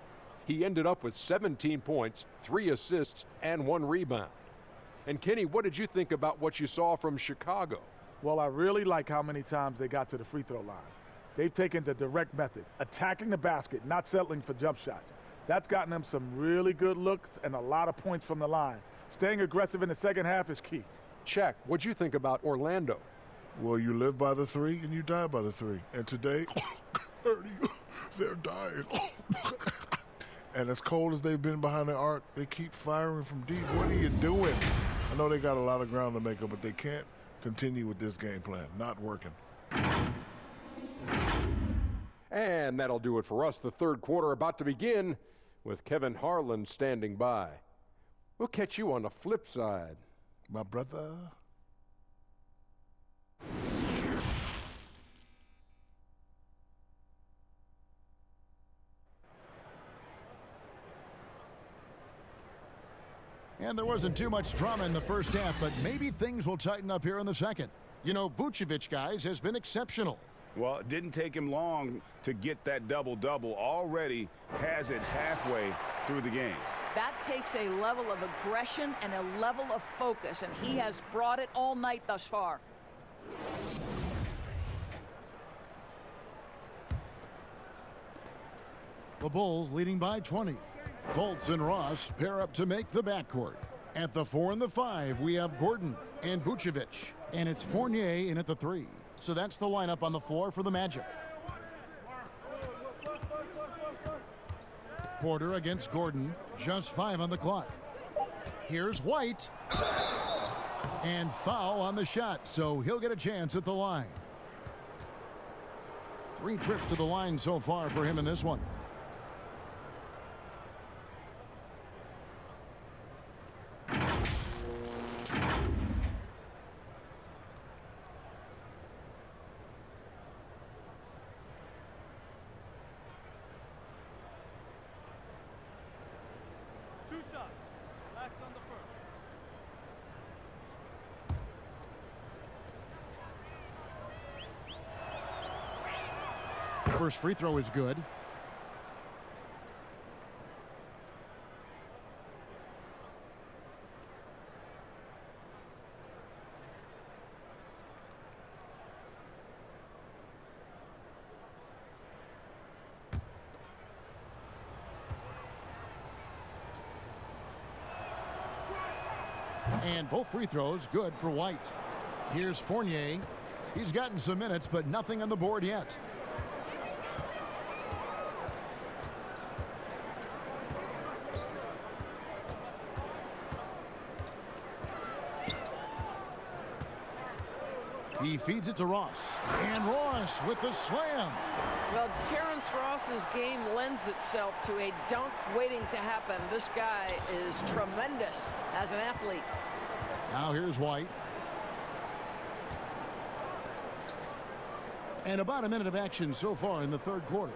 Speaker 10: He ended up with 17 points, 3 assists, and 1 rebound. And Kenny, what did you think about what you saw from Chicago?
Speaker 6: Well, I really like how many times they got to the free throw line. They've taken the direct method, attacking the basket, not settling for jump shots. That's gotten them some really good looks and a lot of points from the line. Staying aggressive in the second half is key.
Speaker 10: Check. What'd you think about Orlando?
Speaker 11: Well, you live by the 3 and you die by the 3. And today, they're dying. And as cold as they've been behind the arc, they keep firing from deep. What are you doing? I know they got a lot of ground to make up, but they can't continue with this game plan. Not working.
Speaker 10: And that'll do it for us. The third quarter about to begin with Kevin Harlan standing by. We'll catch you on the flip side.
Speaker 11: My brother.
Speaker 1: And there wasn't too much drama in the first half, but maybe things will tighten up here in the second. You know, Vucevic, guys, has been exceptional.
Speaker 3: Well, it didn't take him long to get that double-double. Already has it halfway through the game.
Speaker 4: That takes a level of aggression and a level of focus, and he has brought it all night thus far.
Speaker 1: The Bulls leading by 20. Fultz and Ross pair up to make the backcourt. At the 4 and the 5, we have Gordon and Vucevic. And it's Fournier in at the 3. So that's the lineup on the floor for the Magic. Porter against Gordon. Just 5 on the clock. Here's White. And foul on the shot, so he'll get a chance at the line. 3 trips to the line so far for him in this one. First free throw is good. And both free throws good for White. Here's Fournier. He's gotten some minutes, but nothing on the board yet. He feeds it to Ross. And Ross with the slam.
Speaker 4: Well, Terrence Ross's game lends itself to a dunk waiting to happen. This guy is tremendous as an athlete.
Speaker 1: Now here's White. And about a minute of action so far in the third quarter.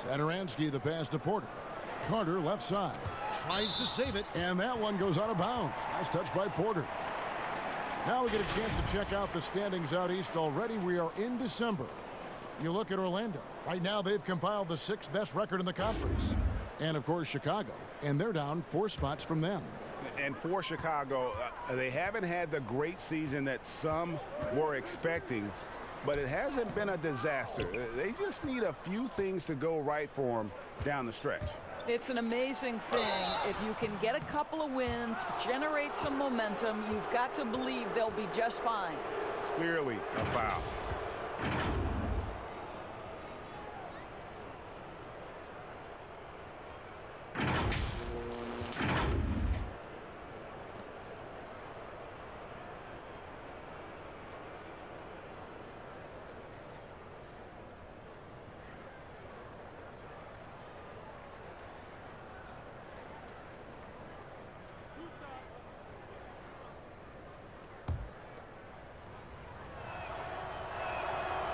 Speaker 1: Satoransky the pass to Porter. Carter left side. Tries to save it. And that one goes out of bounds. Nice touch by Porter. Now we get a chance to check out the standings out east. Already we are in December. You look at Orlando. Right now they've compiled the 6th best record in the conference. And of course Chicago. And they're down 4 spots from them.
Speaker 3: And for Chicago, they haven't had the great season that some were expecting. But it hasn't been a disaster. They just need a few things to go right for them down the stretch.
Speaker 4: It's an amazing thing. If you can get a couple of wins, generate some momentum, you've got to believe they'll be just fine.
Speaker 3: Clearly a foul.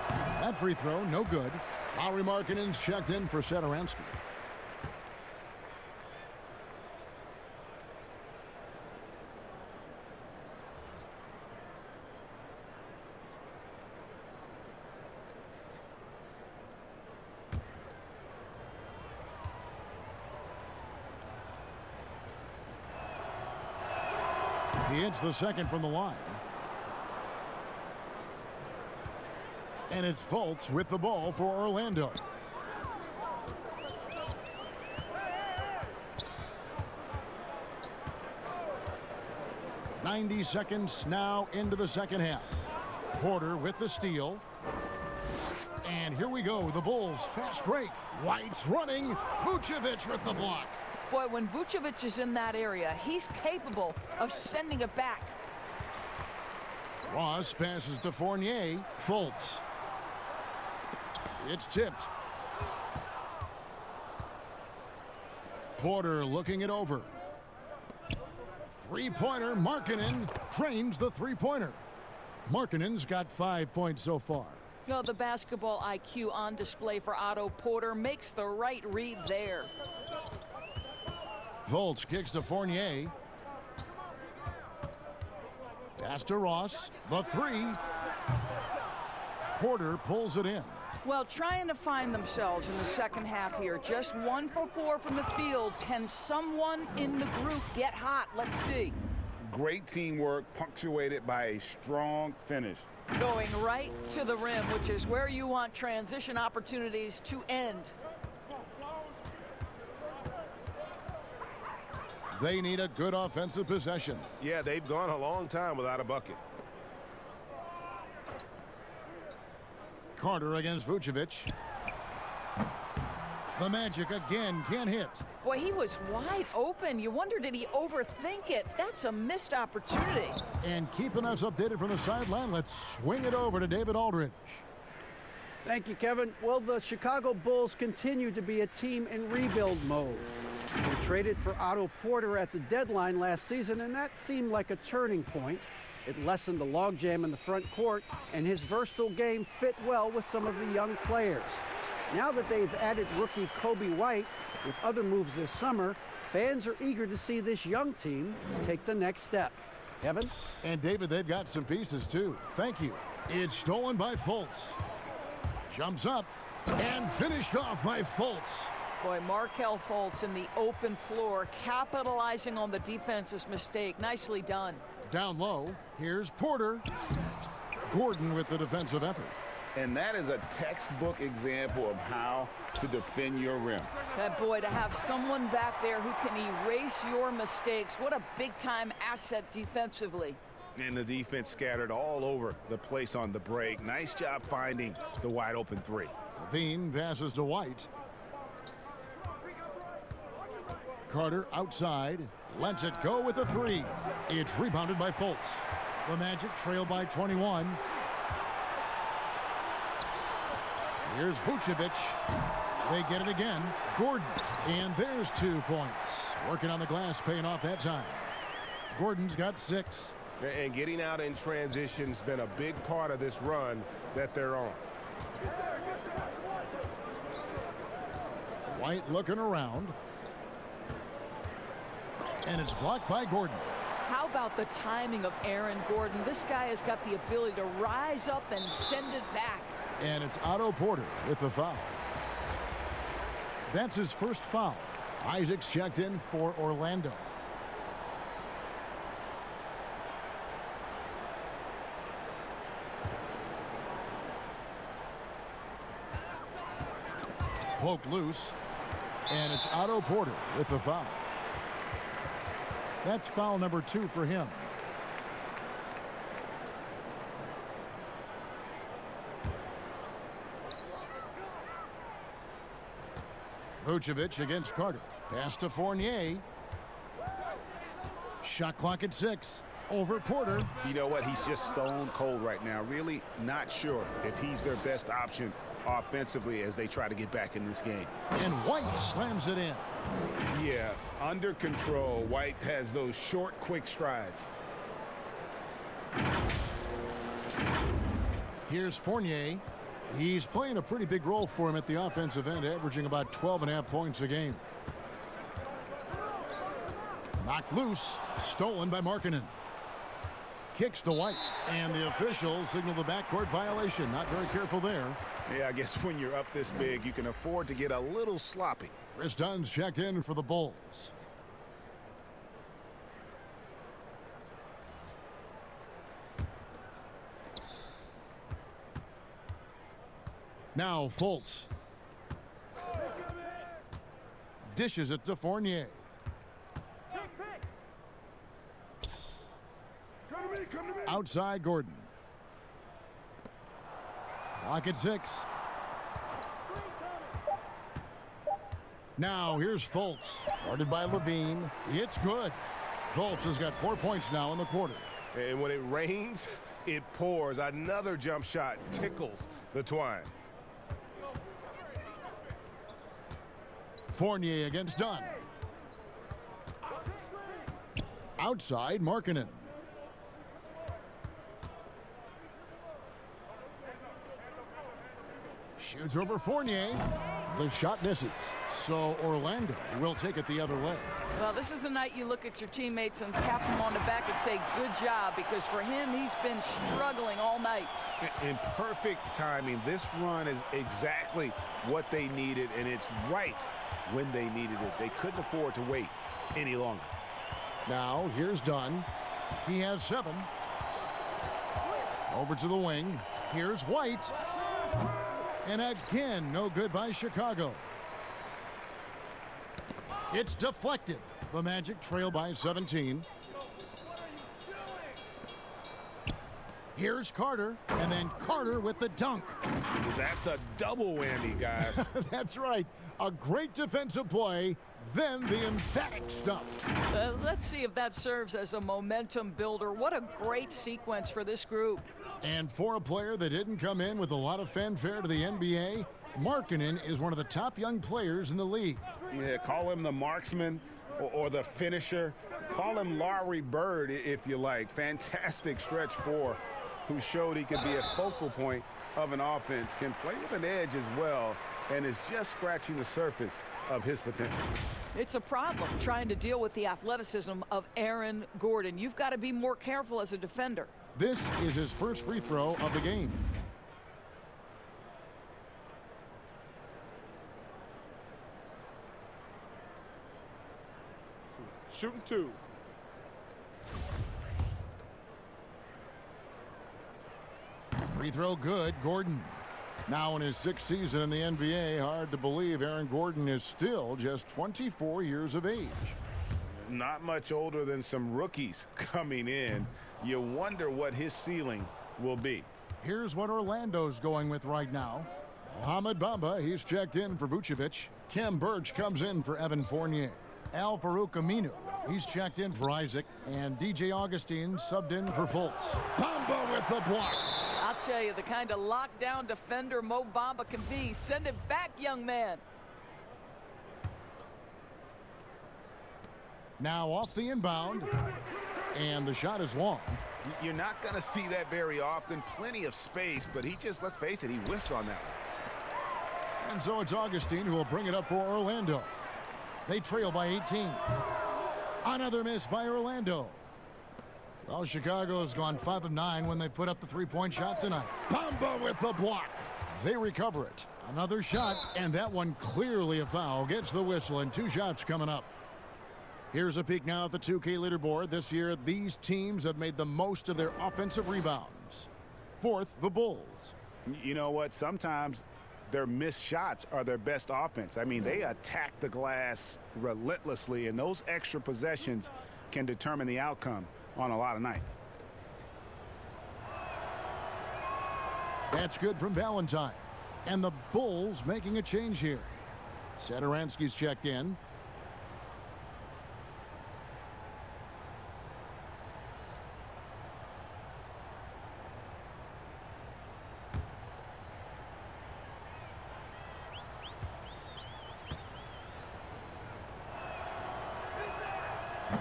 Speaker 1: That free throw, no good. Lauri Markkanen's checked in for Satoransky. He hits the second from the line. And it's Fultz with the ball for Orlando. .90 seconds now into the second half. Porter with the steal. And here we go. The Bulls fast break. White's running. Vucevic with the block.
Speaker 4: Boy, when Vucevic is in that area, he's capable of sending it back.
Speaker 1: Ross passes to Fournier. Fultz. It's tipped. Porter looking it over. Three-pointer. Markkanen drains the three-pointer. Markkanen's got 5 points so far.
Speaker 4: Well, the basketball IQ on display for Otto Porter makes the right read there.
Speaker 1: Fultz kicks to Fournier. Pass to Ross. The three. Porter pulls it in.
Speaker 4: Well, trying to find themselves in the second half here. Just 1 for 4 from the field. Can someone in the group get hot? Let's see.
Speaker 3: Great teamwork, punctuated by a strong finish.
Speaker 4: Going right to the rim, which is where you want transition opportunities to end.
Speaker 1: They need a good offensive possession.
Speaker 5: Yeah, they've gone a long time without a bucket.
Speaker 1: Carter against Vucevic. The Magic again can't hit.
Speaker 4: Boy, he was wide open. You wonder, did he overthink it? That's a missed opportunity.
Speaker 1: And keeping us updated from the sideline, let's swing it over to David Aldridge.
Speaker 2: Thank you, Kevin. Well, the Chicago Bulls continue to be a team in rebuild mode. They traded for Otto Porter at the deadline last season, and that seemed like a turning point. It lessened the logjam in the front court, and his versatile game fit well with some of the young players. Now that they've added rookie Kobe White with other moves this summer, fans are eager to see this young team take the next step. Kevin?
Speaker 1: And David, they've got some pieces too. Thank you. It's stolen by Fultz. Jumps up and finished off by Fultz.
Speaker 4: Boy, Markelle Fultz in the open floor, capitalizing on the defense's mistake. Nicely done.
Speaker 1: Down low, here's Porter. Gordon with the defensive effort.
Speaker 3: And that is a textbook example of how to defend your rim.
Speaker 4: That boy, to have someone back there who can erase your mistakes, what a big-time asset defensively.
Speaker 7: And the defense scattered all over the place on the break. Nice job finding the wide open three.
Speaker 1: Levine passes to White. Carter outside, lets it go with a three. It's rebounded by Fultz. The Magic trail by 21. Here's Vucevic. They get it again. Gordon. And there's 2 points. Working on the glass, paying off that time. Gordon's got 6.
Speaker 5: And getting out in transition's been a big part of this run that they're on.
Speaker 1: White looking around. And it's blocked by Gordon.
Speaker 4: How about the timing of Aaron Gordon? This guy has got the ability to rise up and send it back.
Speaker 1: And it's Otto Porter with the foul. That's his first foul. Isaac's checked in for Orlando. Poked loose. And it's Otto Porter with the foul. That's foul number 2 for him. Vucevic against Carter. Pass to Fournier. Shot clock at 6. Over Porter.
Speaker 7: You know what? He's just stone cold right now. Really not sure if he's their best option offensively as they try to get back in this game.
Speaker 1: And White slams it in.
Speaker 3: Yeah, under control. White has those short, quick strides.
Speaker 1: Here's Fournier. He's playing a pretty big role for him at the offensive end, averaging about 12.5 points a game. Knocked loose, stolen by Markkanen. Kicks to White, and the officials signal the backcourt violation. Not very careful there.
Speaker 7: Yeah, I guess when you're up this big, you can afford to get a little sloppy.
Speaker 1: Chris Dunn's checked in for the Bulls. Now Fultz. Dishes it to Fournier. Outside Gordon. Clock at 6. Now here's Fultz. Guarded by Levine. It's good. Fultz has got 4 points now in the quarter.
Speaker 5: And when it rains, it pours. Another jump shot tickles the twine.
Speaker 1: Fournier against Dunn. Outside Markkanen. Shoots over Fournier. The shot misses. So Orlando will take it the other way.
Speaker 4: Well, this is the night you look at your teammates and tap them on the back and say, good job, because for him, he's been struggling all night.
Speaker 7: In perfect timing, this run is exactly what they needed, and it's right when they needed it. They couldn't afford to wait any longer.
Speaker 1: Now, here's Dunn. He has 7. Over to the wing. Here's White. And again, no good by Chicago. It's deflected. The Magic trail by 17. Here's Carter, and then Carter with the dunk.
Speaker 5: That's a double whammy, guys.
Speaker 1: That's right. A great defensive play, then the emphatic stuff.
Speaker 4: Let's see if that serves as a momentum builder. What a great sequence for this group.
Speaker 1: And for a player that didn't come in with a lot of fanfare to the NBA, Markkanen is one of the top young players in the league.
Speaker 7: Yeah, call him the marksman or the finisher. Call him Larry Bird if you like. Fantastic stretch 4, who showed he could be a focal point of an offense, can play with an edge as well, and is just scratching the surface of his potential.
Speaker 4: It's a problem trying to deal with the athleticism of Aaron Gordon. You've got to be more careful as a defender.
Speaker 1: This is his first free throw of the game.
Speaker 6: Shooting 2.
Speaker 1: Free throw good, Gordon. Now in his 6th season in the NBA, hard to believe Aaron Gordon is still just 24 years of age.
Speaker 7: Not much older than some rookies coming in. You wonder what his ceiling will be.
Speaker 1: Here's what Orlando's going with right now. Mohamed Bamba, he's checked in for Vucevic. Kem Birch comes in for Evan Fournier. Al Farouk Aminu, he's checked in for Isaac. And DJ Augustine subbed in for Fultz. Bamba with the block.
Speaker 4: I'll tell you, the kind of lockdown defender Mo Bamba can be. Send it back, young man.
Speaker 1: Now off the inbound, and the shot is long.
Speaker 7: You're not going to see that very often. Plenty of space, but he just, let's face it, he whiffs on that one.
Speaker 1: And so it's Augustine who will bring it up for Orlando. They trail by 18. Another miss by Orlando. Well, Chicago's gone 5 of 9 when they put up the three-point shot tonight. Bamba with the block. They recover it. Another shot, and that one clearly a foul. Gets the whistle, and 2 shots coming up. Here's a peek now at the 2K leaderboard. This year, these teams have made the most of their offensive rebounds. 4th, the Bulls.
Speaker 7: You know what? Sometimes their missed shots are their best offense. I mean, they attack the glass relentlessly, and those extra possessions can determine the outcome on a lot of nights.
Speaker 1: That's good from Valentine. And the Bulls making a change here. Satoransky's checked in.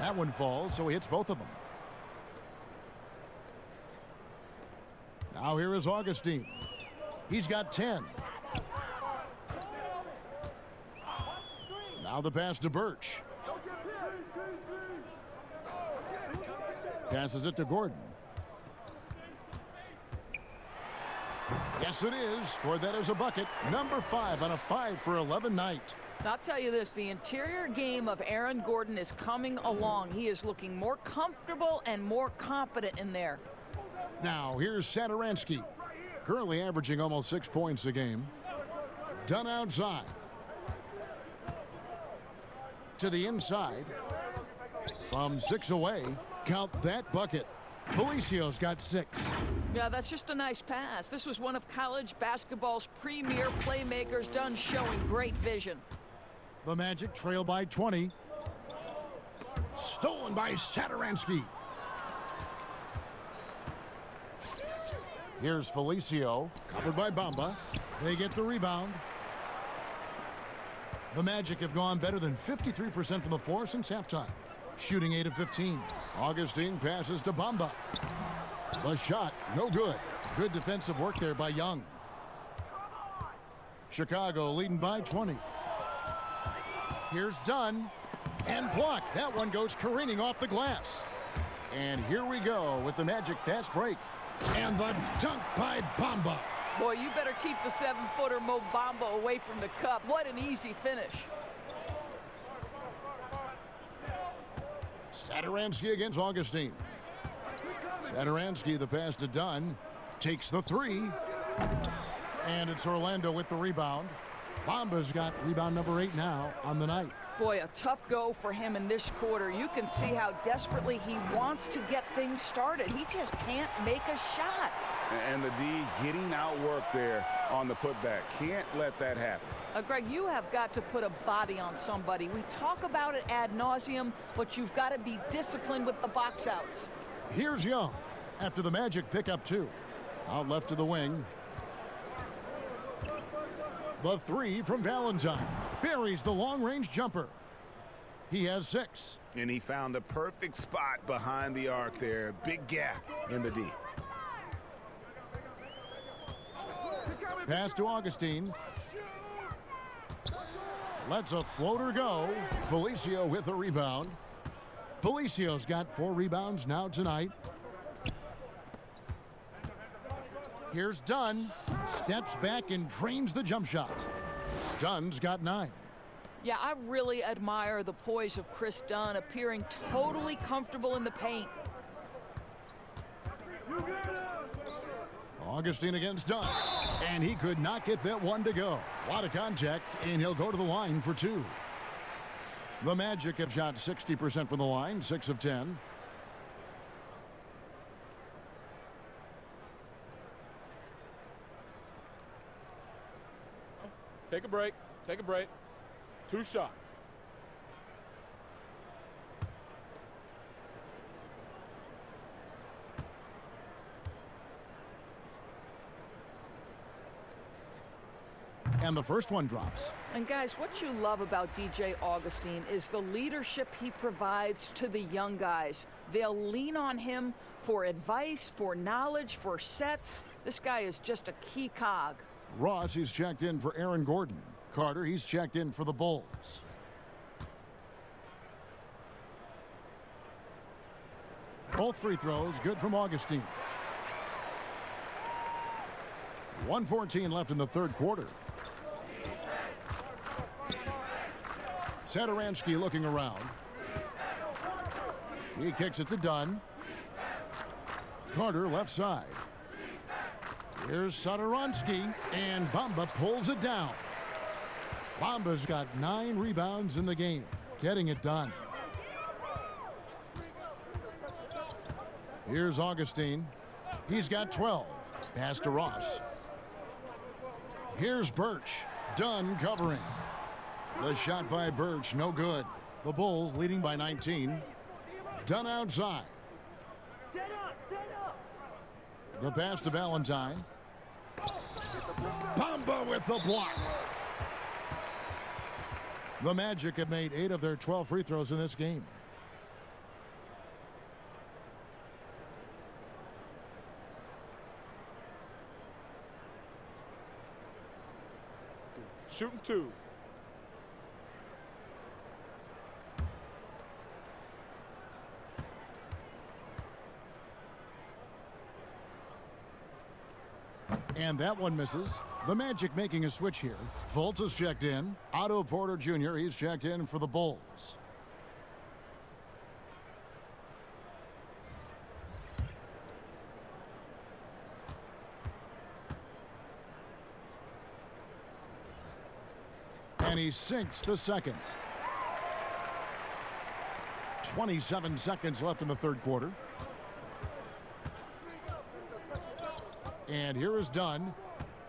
Speaker 1: That one falls, so he hits both of them. Now here is Augustine. He's got 10. Now the pass to Birch. Passes it to Gordon. Yes, it is. Scored that as a bucket. Number 5 on a 5 for 11 night.
Speaker 4: I'll tell you this, the interior game of Aaron Gordon is coming along. He is looking more comfortable and more confident in there.
Speaker 1: Now here's Satoransky, currently averaging almost 6 points a game. Done outside. To the inside. From 6 away. Count that bucket. Felicio's got 6.
Speaker 4: Yeah, that's just a nice pass. This was one of college basketball's premier playmakers, done showing great vision.
Speaker 1: The Magic trail by 20. Stolen by Satoransky. Here's Felicio, covered by Bamba. They get the rebound. The Magic have gone better than 53% from the floor since halftime, shooting 8 of 15. Augustine passes to Bamba. The shot, no good. Good defensive work there by Young. Chicago leading by 20. Here's Dunn, and blocked. That one goes careening off the glass. And here we go with the Magic fast break. And the dunk by Bamba.
Speaker 4: Boy, you better keep the 7-footer Mo Bamba away from the cup. What an easy finish.
Speaker 1: Satoransky against Augustine. Satoransky, the pass to Dunn, takes the 3. And it's Orlando with the rebound. Bamba's got rebound number 8 now on the night.
Speaker 4: Boy, a tough go for him in this quarter. You can see how desperately he wants to get things started. He just can't make a shot.
Speaker 3: And the D getting outworked there on the putback. Can't let that happen.
Speaker 4: Greg, you have got to put a body on somebody. We talk about it ad nauseum, but you've got to be disciplined with the box outs.
Speaker 1: Here's Young after the Magic pick up 2. Out left to the wing. The 3 from Valentine. Buries the long-range jumper. He has 6.
Speaker 3: And he found the perfect spot behind the arc there. Big gap in the D.
Speaker 1: Pass to Augustine. Lets a floater go. Felicio with a rebound. Felicio's got 4 rebounds now tonight. Here's Dunn. Steps back and drains the jump shot. Dunn's got 9.
Speaker 4: Yeah, I really admire the poise of Chris Dunn, appearing totally comfortable in the paint.
Speaker 1: Augustine against Dunn. And he could not get that one to go. A lot of contact, and he'll go to the line for 2. The Magic have shot 60% from the line, 6 of 10.
Speaker 6: Take a break. Take a break. 2 shots.
Speaker 1: And the first one drops.
Speaker 4: And guys, what you love about DJ Augustine is the leadership he provides to the young guys. They'll lean on him for advice, for knowledge, for sets. This guy is just a key cog.
Speaker 1: Ross, he's checked in for Aaron Gordon. Carter, he's checked in for the Bulls. Both free throws good from Augustine. 1:14 left in the third quarter. Satoransky looking around. He kicks it to Dunn. Carter left side. Here's Satoransky, and Bamba pulls it down. Bamba's got 9 rebounds in the game, getting it done. Here's Augustine. He's got 12. Pass to Ross. Here's Birch. Dunn covering. The shot by Birch, no good. The Bulls leading by 19. Dunn outside. The pass to Valentine. Bamba with the block. The Magic have made 8 of their 12 free throws in this game.
Speaker 6: Shooting 2.
Speaker 1: And that one misses. The Magic making a switch here. Fultz is checked in. Otto Porter Jr., he's checked in for the Bulls. And he sinks the second. 27 seconds left in the third quarter. And here is Dunn.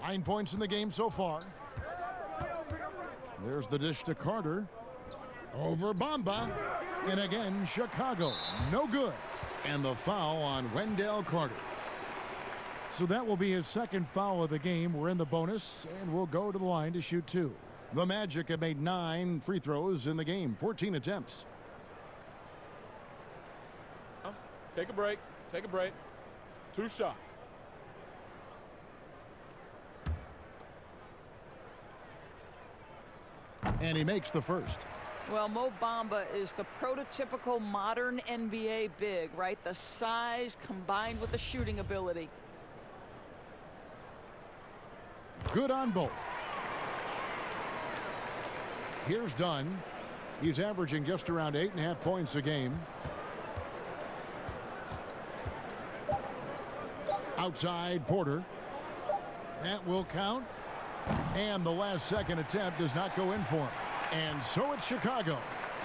Speaker 1: 9 points in the game so far. There's the dish to Carter. Over Bamba. And again, Chicago. No good. And the foul on Wendell Carter. So that will be his second foul of the game. We're in the bonus, and we'll go to the line to shoot 2. The Magic have made 9 free throws in the game, 14 attempts.
Speaker 6: Take a break. Take a break. 2 shots.
Speaker 1: And he makes the first.
Speaker 4: Well, Mo Bamba is the prototypical modern NBA big, right? The size combined with the shooting ability.
Speaker 1: Good on both. Here's Dunn. He's averaging just around 8.5 points a game. Outside Porter. That will count. And the last second attempt does not go in for him. And so it's Chicago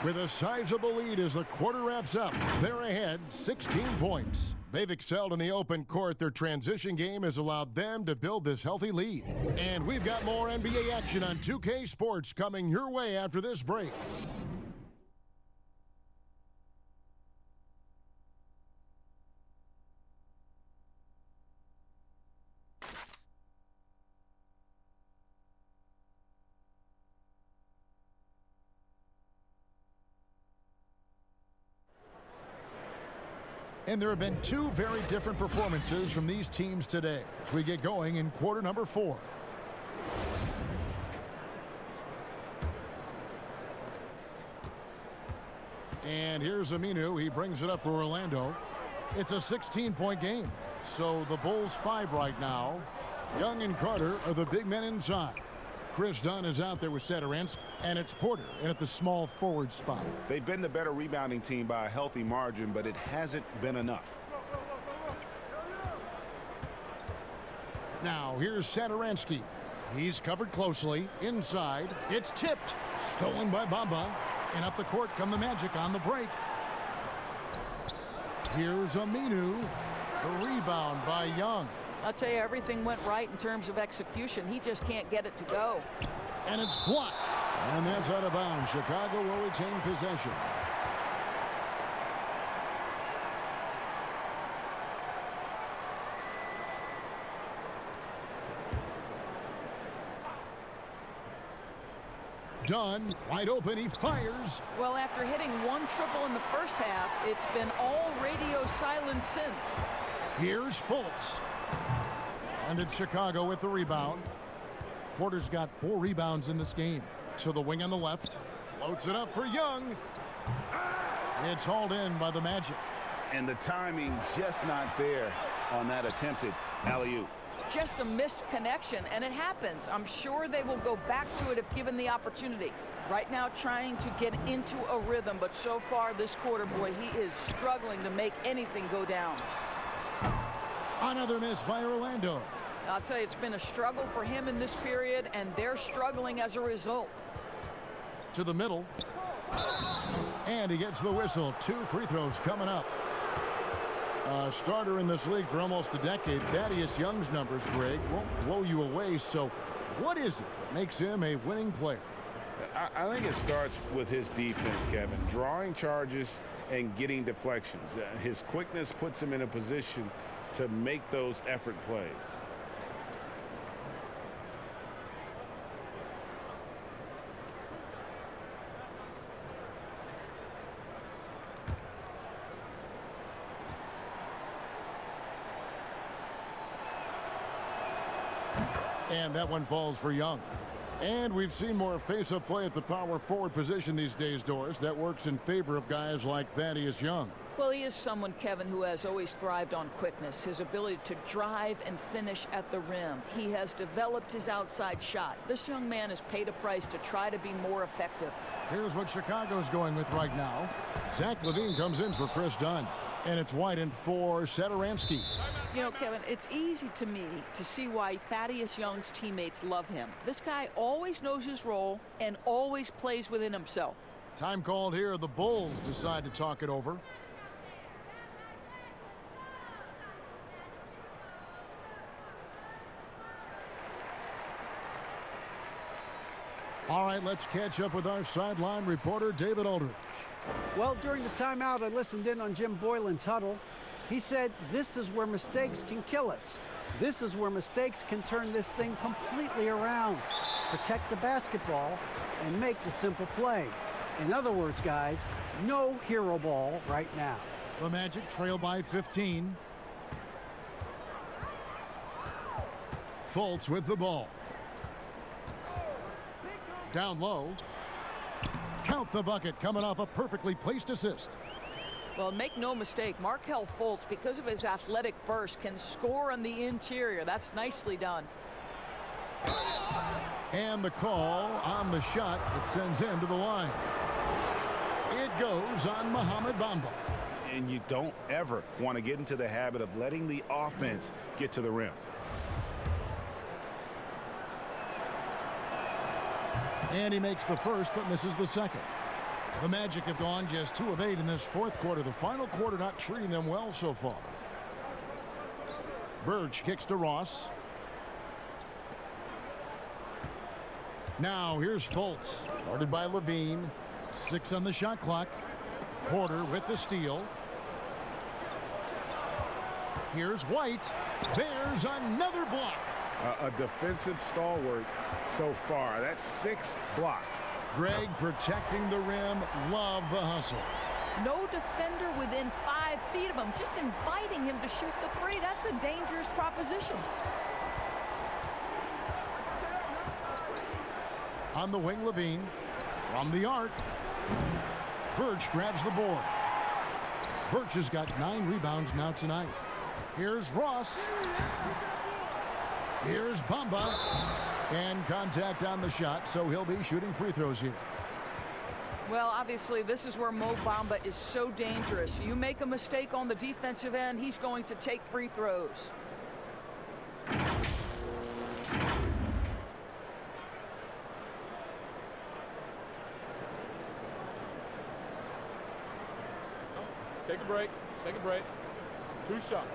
Speaker 1: with a sizable lead as the quarter wraps up. They're ahead 16 points. They've excelled in the open court. Their transition game has allowed them to build this healthy lead. And we've got more NBA action on 2K Sports coming your way after this break. And there have been 2 very different performances from these teams today as we get going in quarter number 4. And here's Aminu. He brings it up for Orlando. It's a 16-point game. So the Bulls 5 right now. Young and Carter are the big men inside. Chris Dunn is out there with Satoransky, and it's Porter in at the small forward spot.
Speaker 7: They've been the better rebounding team by a healthy margin, but it hasn't been enough.
Speaker 1: Now here's Satoransky. He's covered closely. Inside. It's tipped. Stolen by Bamba. And up the court come the Magic on the break. Here's Aminu. The rebound by Young.
Speaker 4: I'll tell you, everything went right in terms of execution. He just can't get it to go.
Speaker 1: And it's blocked. And that's out of bounds. Chicago will retain possession. Dunn, wide open, he fires.
Speaker 4: Well, after hitting 1 triple in the first half, it's been all radio silence since.
Speaker 1: Here's Fultz. And it's Chicago with the rebound. Porter's got 4 rebounds in this game. So the wing on the left floats it up for Young. It's hauled in by the Magic.
Speaker 7: And the timing just not there on that attempted alley-oop.
Speaker 4: Just a missed connection, and it happens. I'm sure they will go back to it if given the opportunity. Right now trying to get into a rhythm, but so far this quarter, boy, he is struggling to make anything go down.
Speaker 1: Another miss by Orlando.
Speaker 4: I'll tell you, it's been a struggle for him in this period, and they're struggling as a result.
Speaker 1: To the middle. And he gets the whistle. 2 free throws coming up. A starter in this league for almost a decade. Thaddeus Young's numbers, Greg, won't blow you away. So what is it that makes him a winning player?
Speaker 3: I think it starts with his defense, Kevin. Drawing charges and getting deflections. His quickness puts him in a position to make those effort plays.
Speaker 1: And that one falls for Young. And we've seen more face-up play at the power forward position these days, Doris. That works in favor of guys like Thaddeus Young.
Speaker 4: Well, he is someone, Kevin, who has always thrived on quickness, his ability to drive and finish at the rim. He has developed his outside shot. This young man has paid a price to try to be more effective.
Speaker 1: Here's what Chicago's going with right now. Zach LaVine comes in for Chris Dunn. And it's White in for Satoransky.
Speaker 4: You know, Kevin, it's easy to me to see why Thaddeus Young's teammates love him. This guy always knows his role and always plays within himself.
Speaker 1: Time called here. The Bulls decide to talk it over. All right, let's catch up with our sideline reporter, David Aldridge.
Speaker 2: Well, during the timeout, I listened in on Jim Boylan's huddle. He said, this is where mistakes can kill us. This is where mistakes can turn this thing completely around. Protect the basketball and make the simple play. In other words, guys, no hero ball right now.
Speaker 1: The Magic trail by 15. Fultz with the ball. Down low. Count the bucket, coming off a perfectly placed assist.
Speaker 4: Well, make no mistake, Markelle Fultz, because of his athletic burst, can score on the interior. That's nicely done.
Speaker 1: And the call on the shot that sends him to the line. It goes on Mohamed Bamba.
Speaker 7: And you don't ever want to get into the habit of letting the offense get to the rim.
Speaker 1: And he makes the first but misses the second. The Magic have gone just 2 of 8 in this fourth quarter. The final quarter not treating them well so far. Birch kicks to Ross. Now here's Fultz. Guarded by LaVine. 6 on the shot clock. Porter with the steal. Here's White. There's another block.
Speaker 3: A defensive stalwart so far. That's 6 blocks.
Speaker 1: Greg protecting the rim. Love the hustle.
Speaker 4: No defender within 5 feet of him, just inviting him to shoot the three. That's a dangerous proposition.
Speaker 1: On the wing, LaVine. From the arc. Birch grabs the board. Birch has got 9 rebounds now tonight. Here's Ross. Here's Bamba. And contact on the shot, so he'll be shooting free throws here.
Speaker 4: Well, obviously, this is where Mo Bamba is so dangerous. You make a mistake on the defensive end, he's going to take free throws.
Speaker 6: Take a break. Take a break. 2 shots.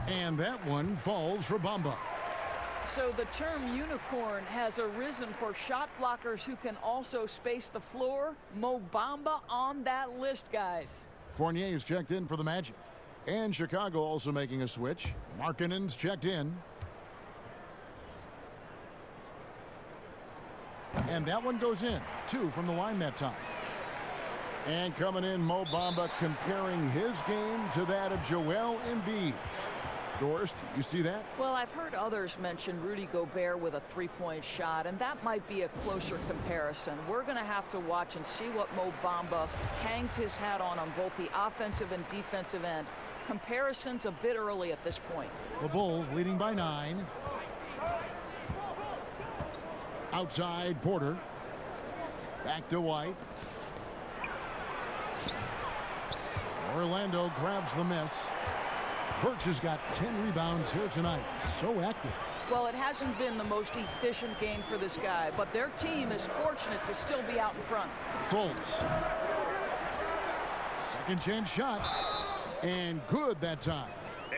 Speaker 1: And that one falls for Bamba.
Speaker 4: So the term unicorn has arisen for shot blockers who can also space the floor. Mo Bamba on that list, guys.
Speaker 1: Fournier is checked in for the Magic. And Chicago also making a switch. Markkanen's checked in. And that one goes in. 2 from the line that time. And coming in, Mo Bamba comparing his game to that of Joel Embiid's. Doris, you see that?
Speaker 4: Well, I've heard others mention Rudy Gobert with a three-point shot, and that might be a closer comparison. We're going to have to watch and see what Mo Bamba hangs his hat on both the offensive and defensive end. Comparison's a bit early at this point.
Speaker 1: The Bulls leading by 9. Outside, Porter. Back to White. Orlando grabs the miss. Birch has got 10 rebounds here tonight. So active.
Speaker 4: Well, it hasn't been the most efficient game for this guy, but their team is fortunate to still be out in front.
Speaker 1: Fultz. Second chance shot. And good that time.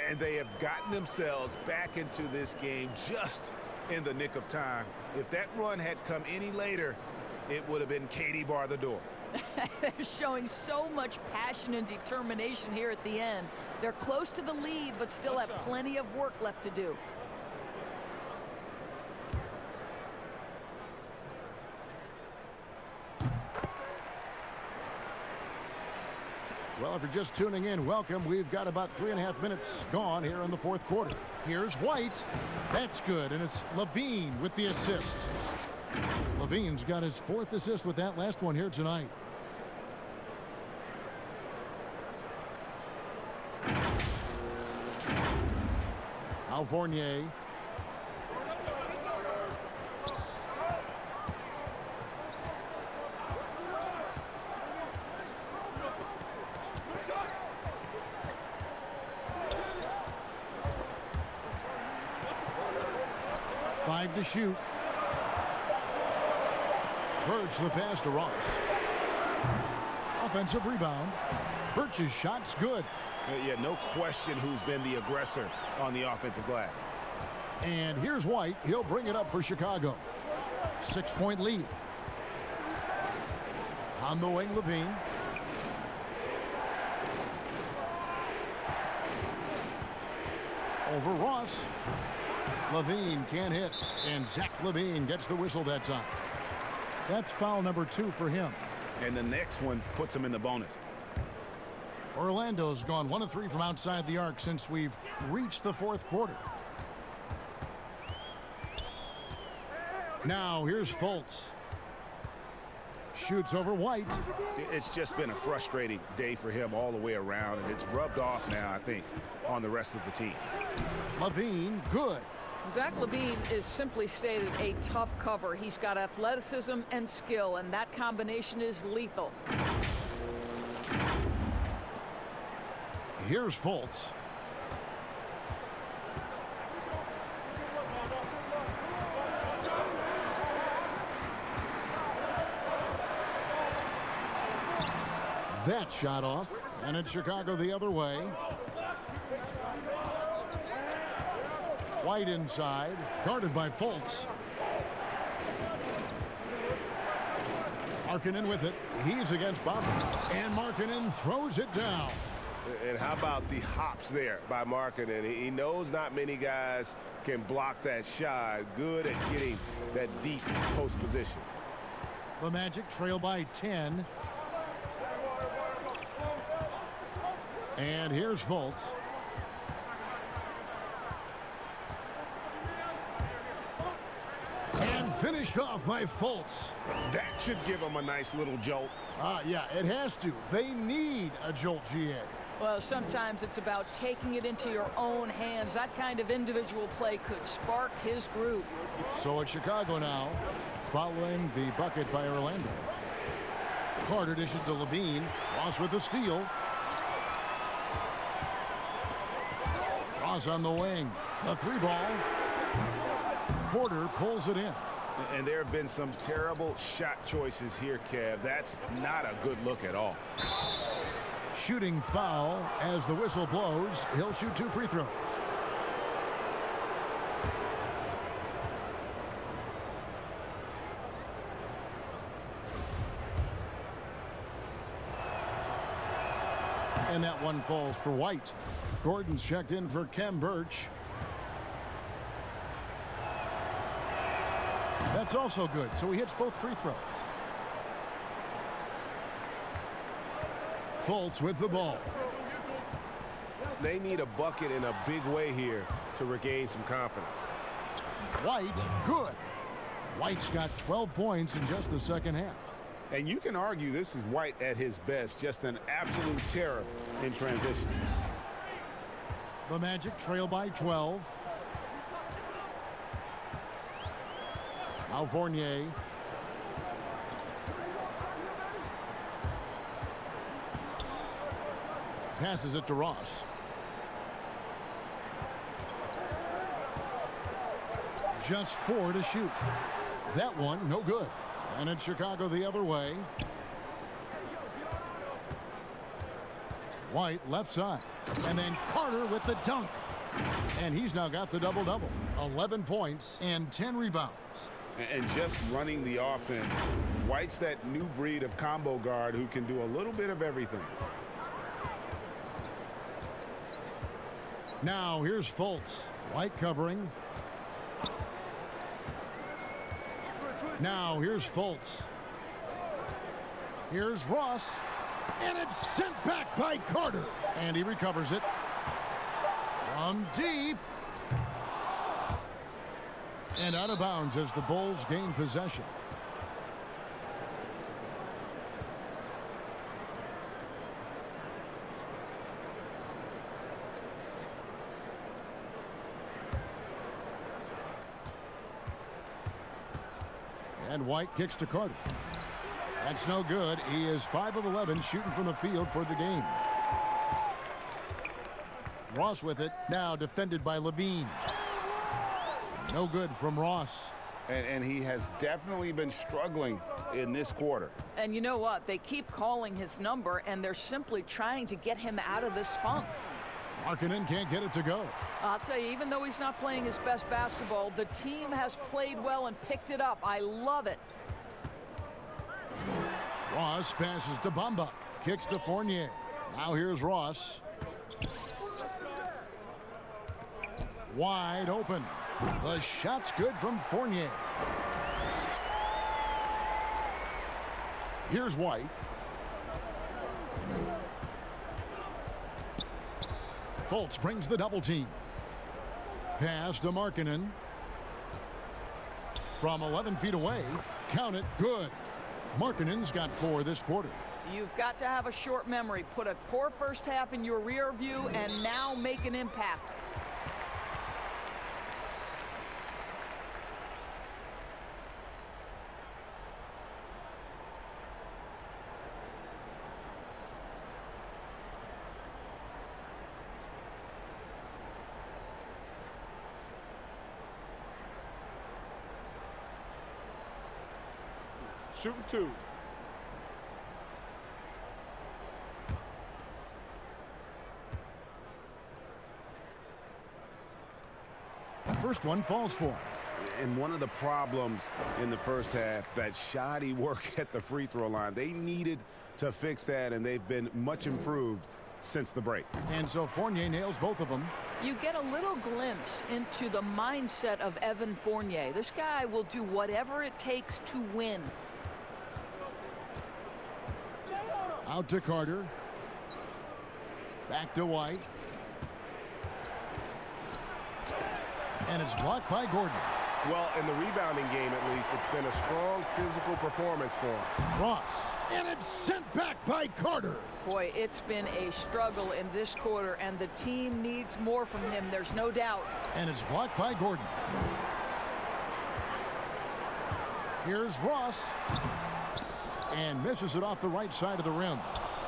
Speaker 7: And they have gotten themselves back into this game just in the nick of time. If that run had come any later, it would have been Katie bar the door.
Speaker 4: They're showing so much passion and determination here at the end. They're close to the lead, but still have plenty of work left to do.
Speaker 1: Well, if you're just tuning in, welcome. We've got about 3.5 minutes gone here in the fourth quarter. Here's White. That's good, and it's Levine with the assist. Levine's got his 4th assist with that last one here tonight. Fournier. Five to shoot. Birch the pass to Ross. Offensive rebound. Birch's shot's good.
Speaker 3: Yeah, no question who's been the aggressor on the offensive glass.
Speaker 1: And here's White. He'll bring it up for Chicago. 6-point lead. On the wing, Levine. Over Ross. Levine can't hit. And Zach Levine gets the whistle that time. That's foul number 2 for him.
Speaker 3: And the next one puts him in the bonus.
Speaker 1: Orlando's gone 1 of 3 from outside the arc since we've reached the fourth quarter. Now here's Fultz. Shoots over White.
Speaker 3: It's just been a frustrating day for him all the way around, and it's rubbed off now, I think, on the rest of the team.
Speaker 1: Levine, good.
Speaker 4: Zach Levine is simply stated a tough cover. He's got athleticism and skill, and that combination is lethal.
Speaker 1: Here's Fultz. That shot off, and it's Chicago the other way. White inside, guarded by Fultz. Markkanen with it. He's against Bobby, and Markkanen throws it down.
Speaker 5: And how about the hops there by Markkanen? He knows not many guys can block that shot. Good at getting that deep post position.
Speaker 1: The Magic trail by 10. And here's Fultz. And finished off by Fultz.
Speaker 5: That should give him a nice little jolt.
Speaker 1: Yeah, it has to. They need a jolt, GA.
Speaker 4: Well, sometimes it's about taking it into your own hands. That kind of individual play could spark his group.
Speaker 1: So it's Chicago now, following the bucket by Orlando. Carter dishes to Levine. Ross with the steal. Ross on the wing. A 3-ball. Porter pulls it in.
Speaker 3: And there have been some terrible shot choices here, Kev. That's not a good look at all.
Speaker 1: Shooting foul as the whistle blows. He'll shoot 2 free throws. And that one falls for White. Gordon's checked in for Kem Birch. That's also good, so he hits both free throws. Fultz with the ball.
Speaker 5: They need a bucket in a big way here to regain some confidence.
Speaker 1: White, good. White's got 12 points in just the second half.
Speaker 3: And you can argue this is White at his best, just an absolute terror in transition.
Speaker 1: The Magic trail by 12. Now Fournier. Passes it to Ross. Just 4 to shoot. That one, no good. And it's Chicago the other way. White left side. And then Carter with the dunk. And he's now got the double-double. 11 points and 10 rebounds.
Speaker 3: And just running the offense. White's that new breed of combo guard who can do a little bit of everything.
Speaker 1: Now here's Fultz. White covering. Now here's Fultz. Here's Ross. And it's sent back by Carter. And he recovers it. From deep. And out of bounds as the Bulls gain possession. And White kicks to Carter. That's no good. He is 5 of 11 shooting from the field for the game. Ross with it. Now defended by Levine. No good from Ross.
Speaker 3: And he has definitely been struggling in this quarter.
Speaker 4: And you know what? They keep calling his number, and they're simply trying to get him out of this funk.
Speaker 1: Markkanen can't get it to go.
Speaker 4: I'll tell you, even though he's not playing his best basketball, the team has played well and picked it up. I love it.
Speaker 1: Ross passes to Bamba. Kicks to Fournier. Now here's Ross. Wide open. The shot's good from Fournier. Here's White. Fultz brings the double team. Pass to Markkanen. From 11 feet away. Count it. Good. Markkanen's got 4 this quarter.
Speaker 4: You've got to have a short memory. Put a poor first half in your rear view and now make an impact.
Speaker 6: Shooting 2.
Speaker 1: First one falls for him.
Speaker 3: And one of the problems in the first half, that shoddy work at the free throw line. They needed to fix that, and they've been much improved since the break.
Speaker 1: And so Fournier nails both of them.
Speaker 4: You get a little glimpse into the mindset of Evan Fournier. This guy will do whatever it takes to win.
Speaker 1: Out to Carter. Back to White. And it's blocked by Gordon.
Speaker 5: Well, in the rebounding game, at least, it's been a strong physical performance for him.
Speaker 1: Ross. And it's sent back by Carter.
Speaker 4: Boy, it's been a struggle in this quarter, and the team needs more from him. There's no doubt.
Speaker 1: And it's blocked by Gordon. Here's Ross. And misses it off the right side of the rim.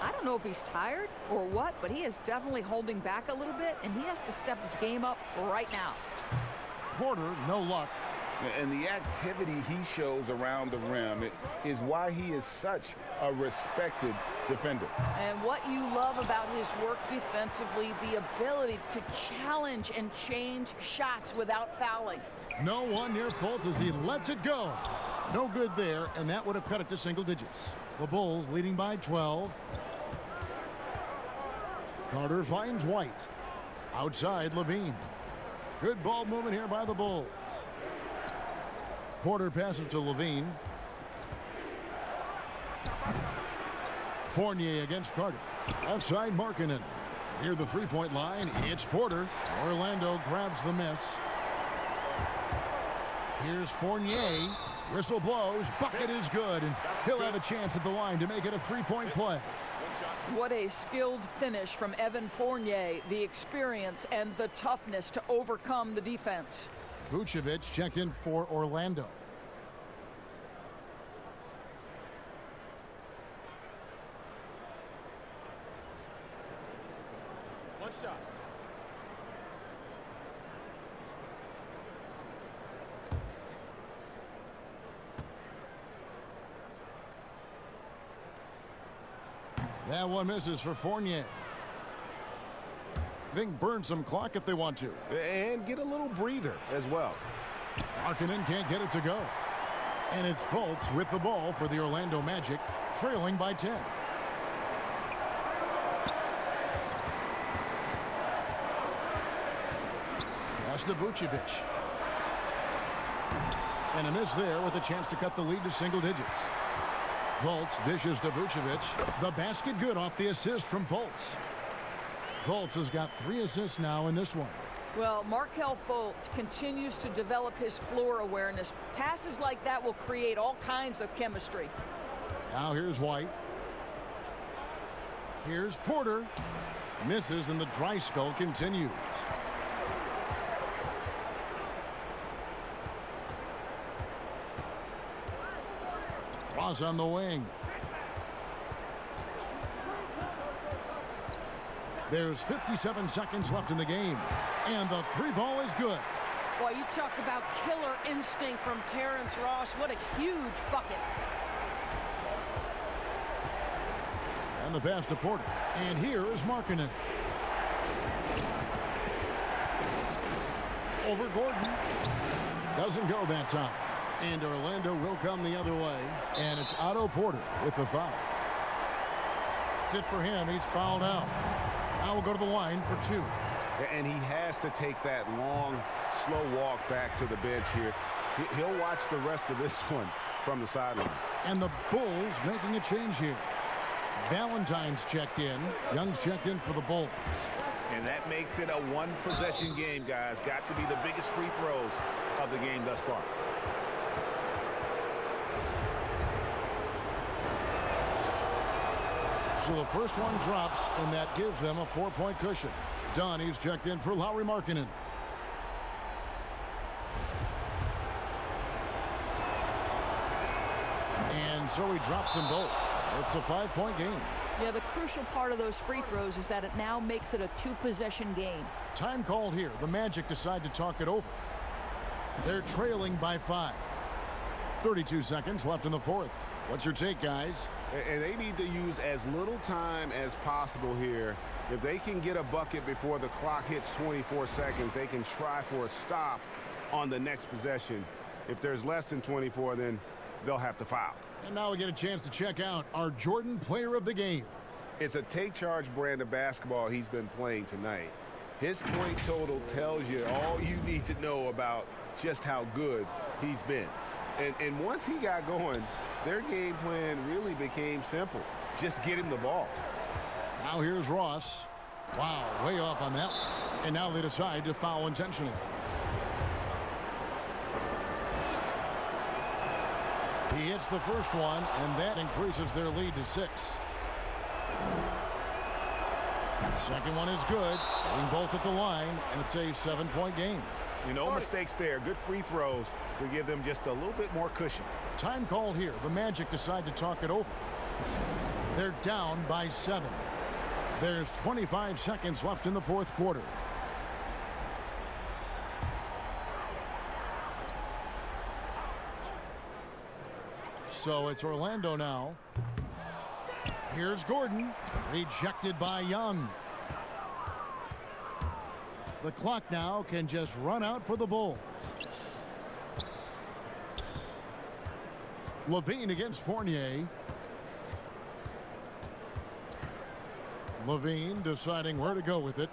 Speaker 4: I don't know if he's tired or what, but he is definitely holding back a little bit, and he has to step his game up right now.
Speaker 1: Porter, no luck.
Speaker 3: And the activity he shows around the rim is why he is such a respected defender.
Speaker 4: And what you love about his work defensively, the ability to challenge and change shots without fouling.
Speaker 1: No one near Fultz as he lets it go. No good there, and that would have cut it to single digits. The Bulls leading by 12. Carter finds White. Outside, Levine. Good ball movement here by the Bulls. Porter passes to Levine. Fournier against Carter. Outside, Markkanen. Near the three-point line, it's Porter. Orlando grabs the miss. Here's Fournier. Whistle blows. Bucket is good, and he'll have a chance at the line to make it a three-point play.
Speaker 4: What a skilled finish from Evan Fournier. The experience and the toughness to overcome the defense.
Speaker 1: Vucevic checked in for Orlando.
Speaker 6: One shot.
Speaker 1: That one misses for Fournier. They can burn some clock if they want to.
Speaker 3: And get a little breather as well.
Speaker 1: Markkanen can't get it to go. And it's Fultz with the ball for the Orlando Magic, trailing by 10. Pass to Vucevic. And a miss there with a chance to cut the lead to single digits. Volts dishes to Vucevic. The basket good off the assist from Volts. Volts has got 3 assists now in this one.
Speaker 4: Well, Markelle Fultz continues to develop his floor awareness. Passes like that will create all kinds of chemistry.
Speaker 1: Now here's White. Here's Porter. Misses, and the dry spell continues. Ross on the wing. There's 57 seconds left in the game, and the 3-ball is good.
Speaker 4: Boy, you talk about killer instinct from Terrence Ross. What a huge bucket.
Speaker 1: And the pass to Porter. And here is Markkanen. Over Gordon. Doesn't go that time. And Orlando will come the other way. And it's Otto Porter with the foul. That's it for him. He's fouled out. Now we'll go to the line for 2.
Speaker 3: And he has to take that long, slow walk back to the bench here. He'll watch the rest of this one from the sideline.
Speaker 1: And the Bulls making a change here. Valentine's checked in. Young's checked in for the Bulls.
Speaker 3: And that makes it a 1-possession game, guys. Got to be the biggest free throws of the game thus far.
Speaker 1: So the first one drops, and that gives them a 4-point cushion. Dunn, he's checked in for Lauri Markkanen. And so he drops them both. It's a 5-point game.
Speaker 4: Yeah, the crucial part of those free throws is that it now makes it a 2-possession game.
Speaker 1: Time called here. The Magic decide to talk it over. They're trailing by 5. 32 seconds left in the 4th. What's your take, guys?
Speaker 3: And they need to use as little time as possible here. If they can get a bucket before the clock hits 24 seconds, they can try for a stop on the next possession. If there's less than 24, then they'll have to foul.
Speaker 1: And now we get a chance to check out our Jordan player of the game.
Speaker 3: It's a take-charge brand of basketball he's been playing tonight. His point total tells you all you need to know about just how good he's been. And once he got going, their game plan really became simple. Just get him the ball.
Speaker 1: Now here's Ross. Wow, way off on that one. And now they decide to foul intentionally. He hits the first one, and that increases their lead to 6. Second one is good. Getting both at the line, and it's a 7-point game.
Speaker 3: No mistakes there. Good free throws to give them just a little bit more cushion.
Speaker 1: Time called here. The Magic decide to talk it over. They're down by 7. There's 25 seconds left in the 4th quarter. So it's Orlando now. Here's Gordon. Rejected by Young. The clock now can just run out for the Bulls. Levine against Fournier. Levine deciding where to go with it.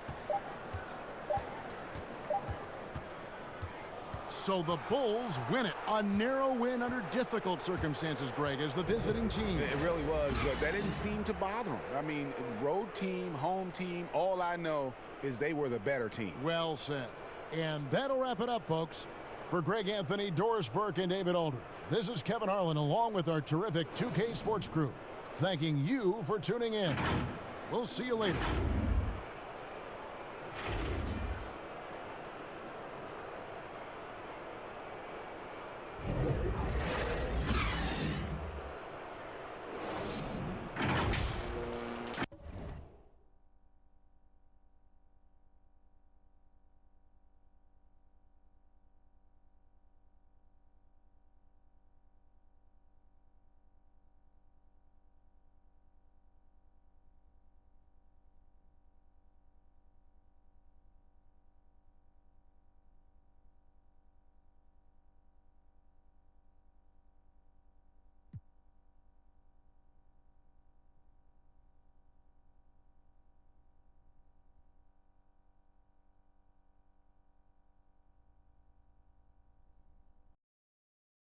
Speaker 1: So the Bulls win it. A narrow win under difficult circumstances, Greg, as the visiting team.
Speaker 3: It really was, but that didn't seem to bother them. I mean, road team, home team, all I know is they were the better team.
Speaker 1: Well said. And that'll wrap it up, folks. For Greg Anthony, Doris Burke, and David Aldridge, this is Kevin Harlan along with our terrific 2K Sports crew, thanking you for tuning in. We'll see you later.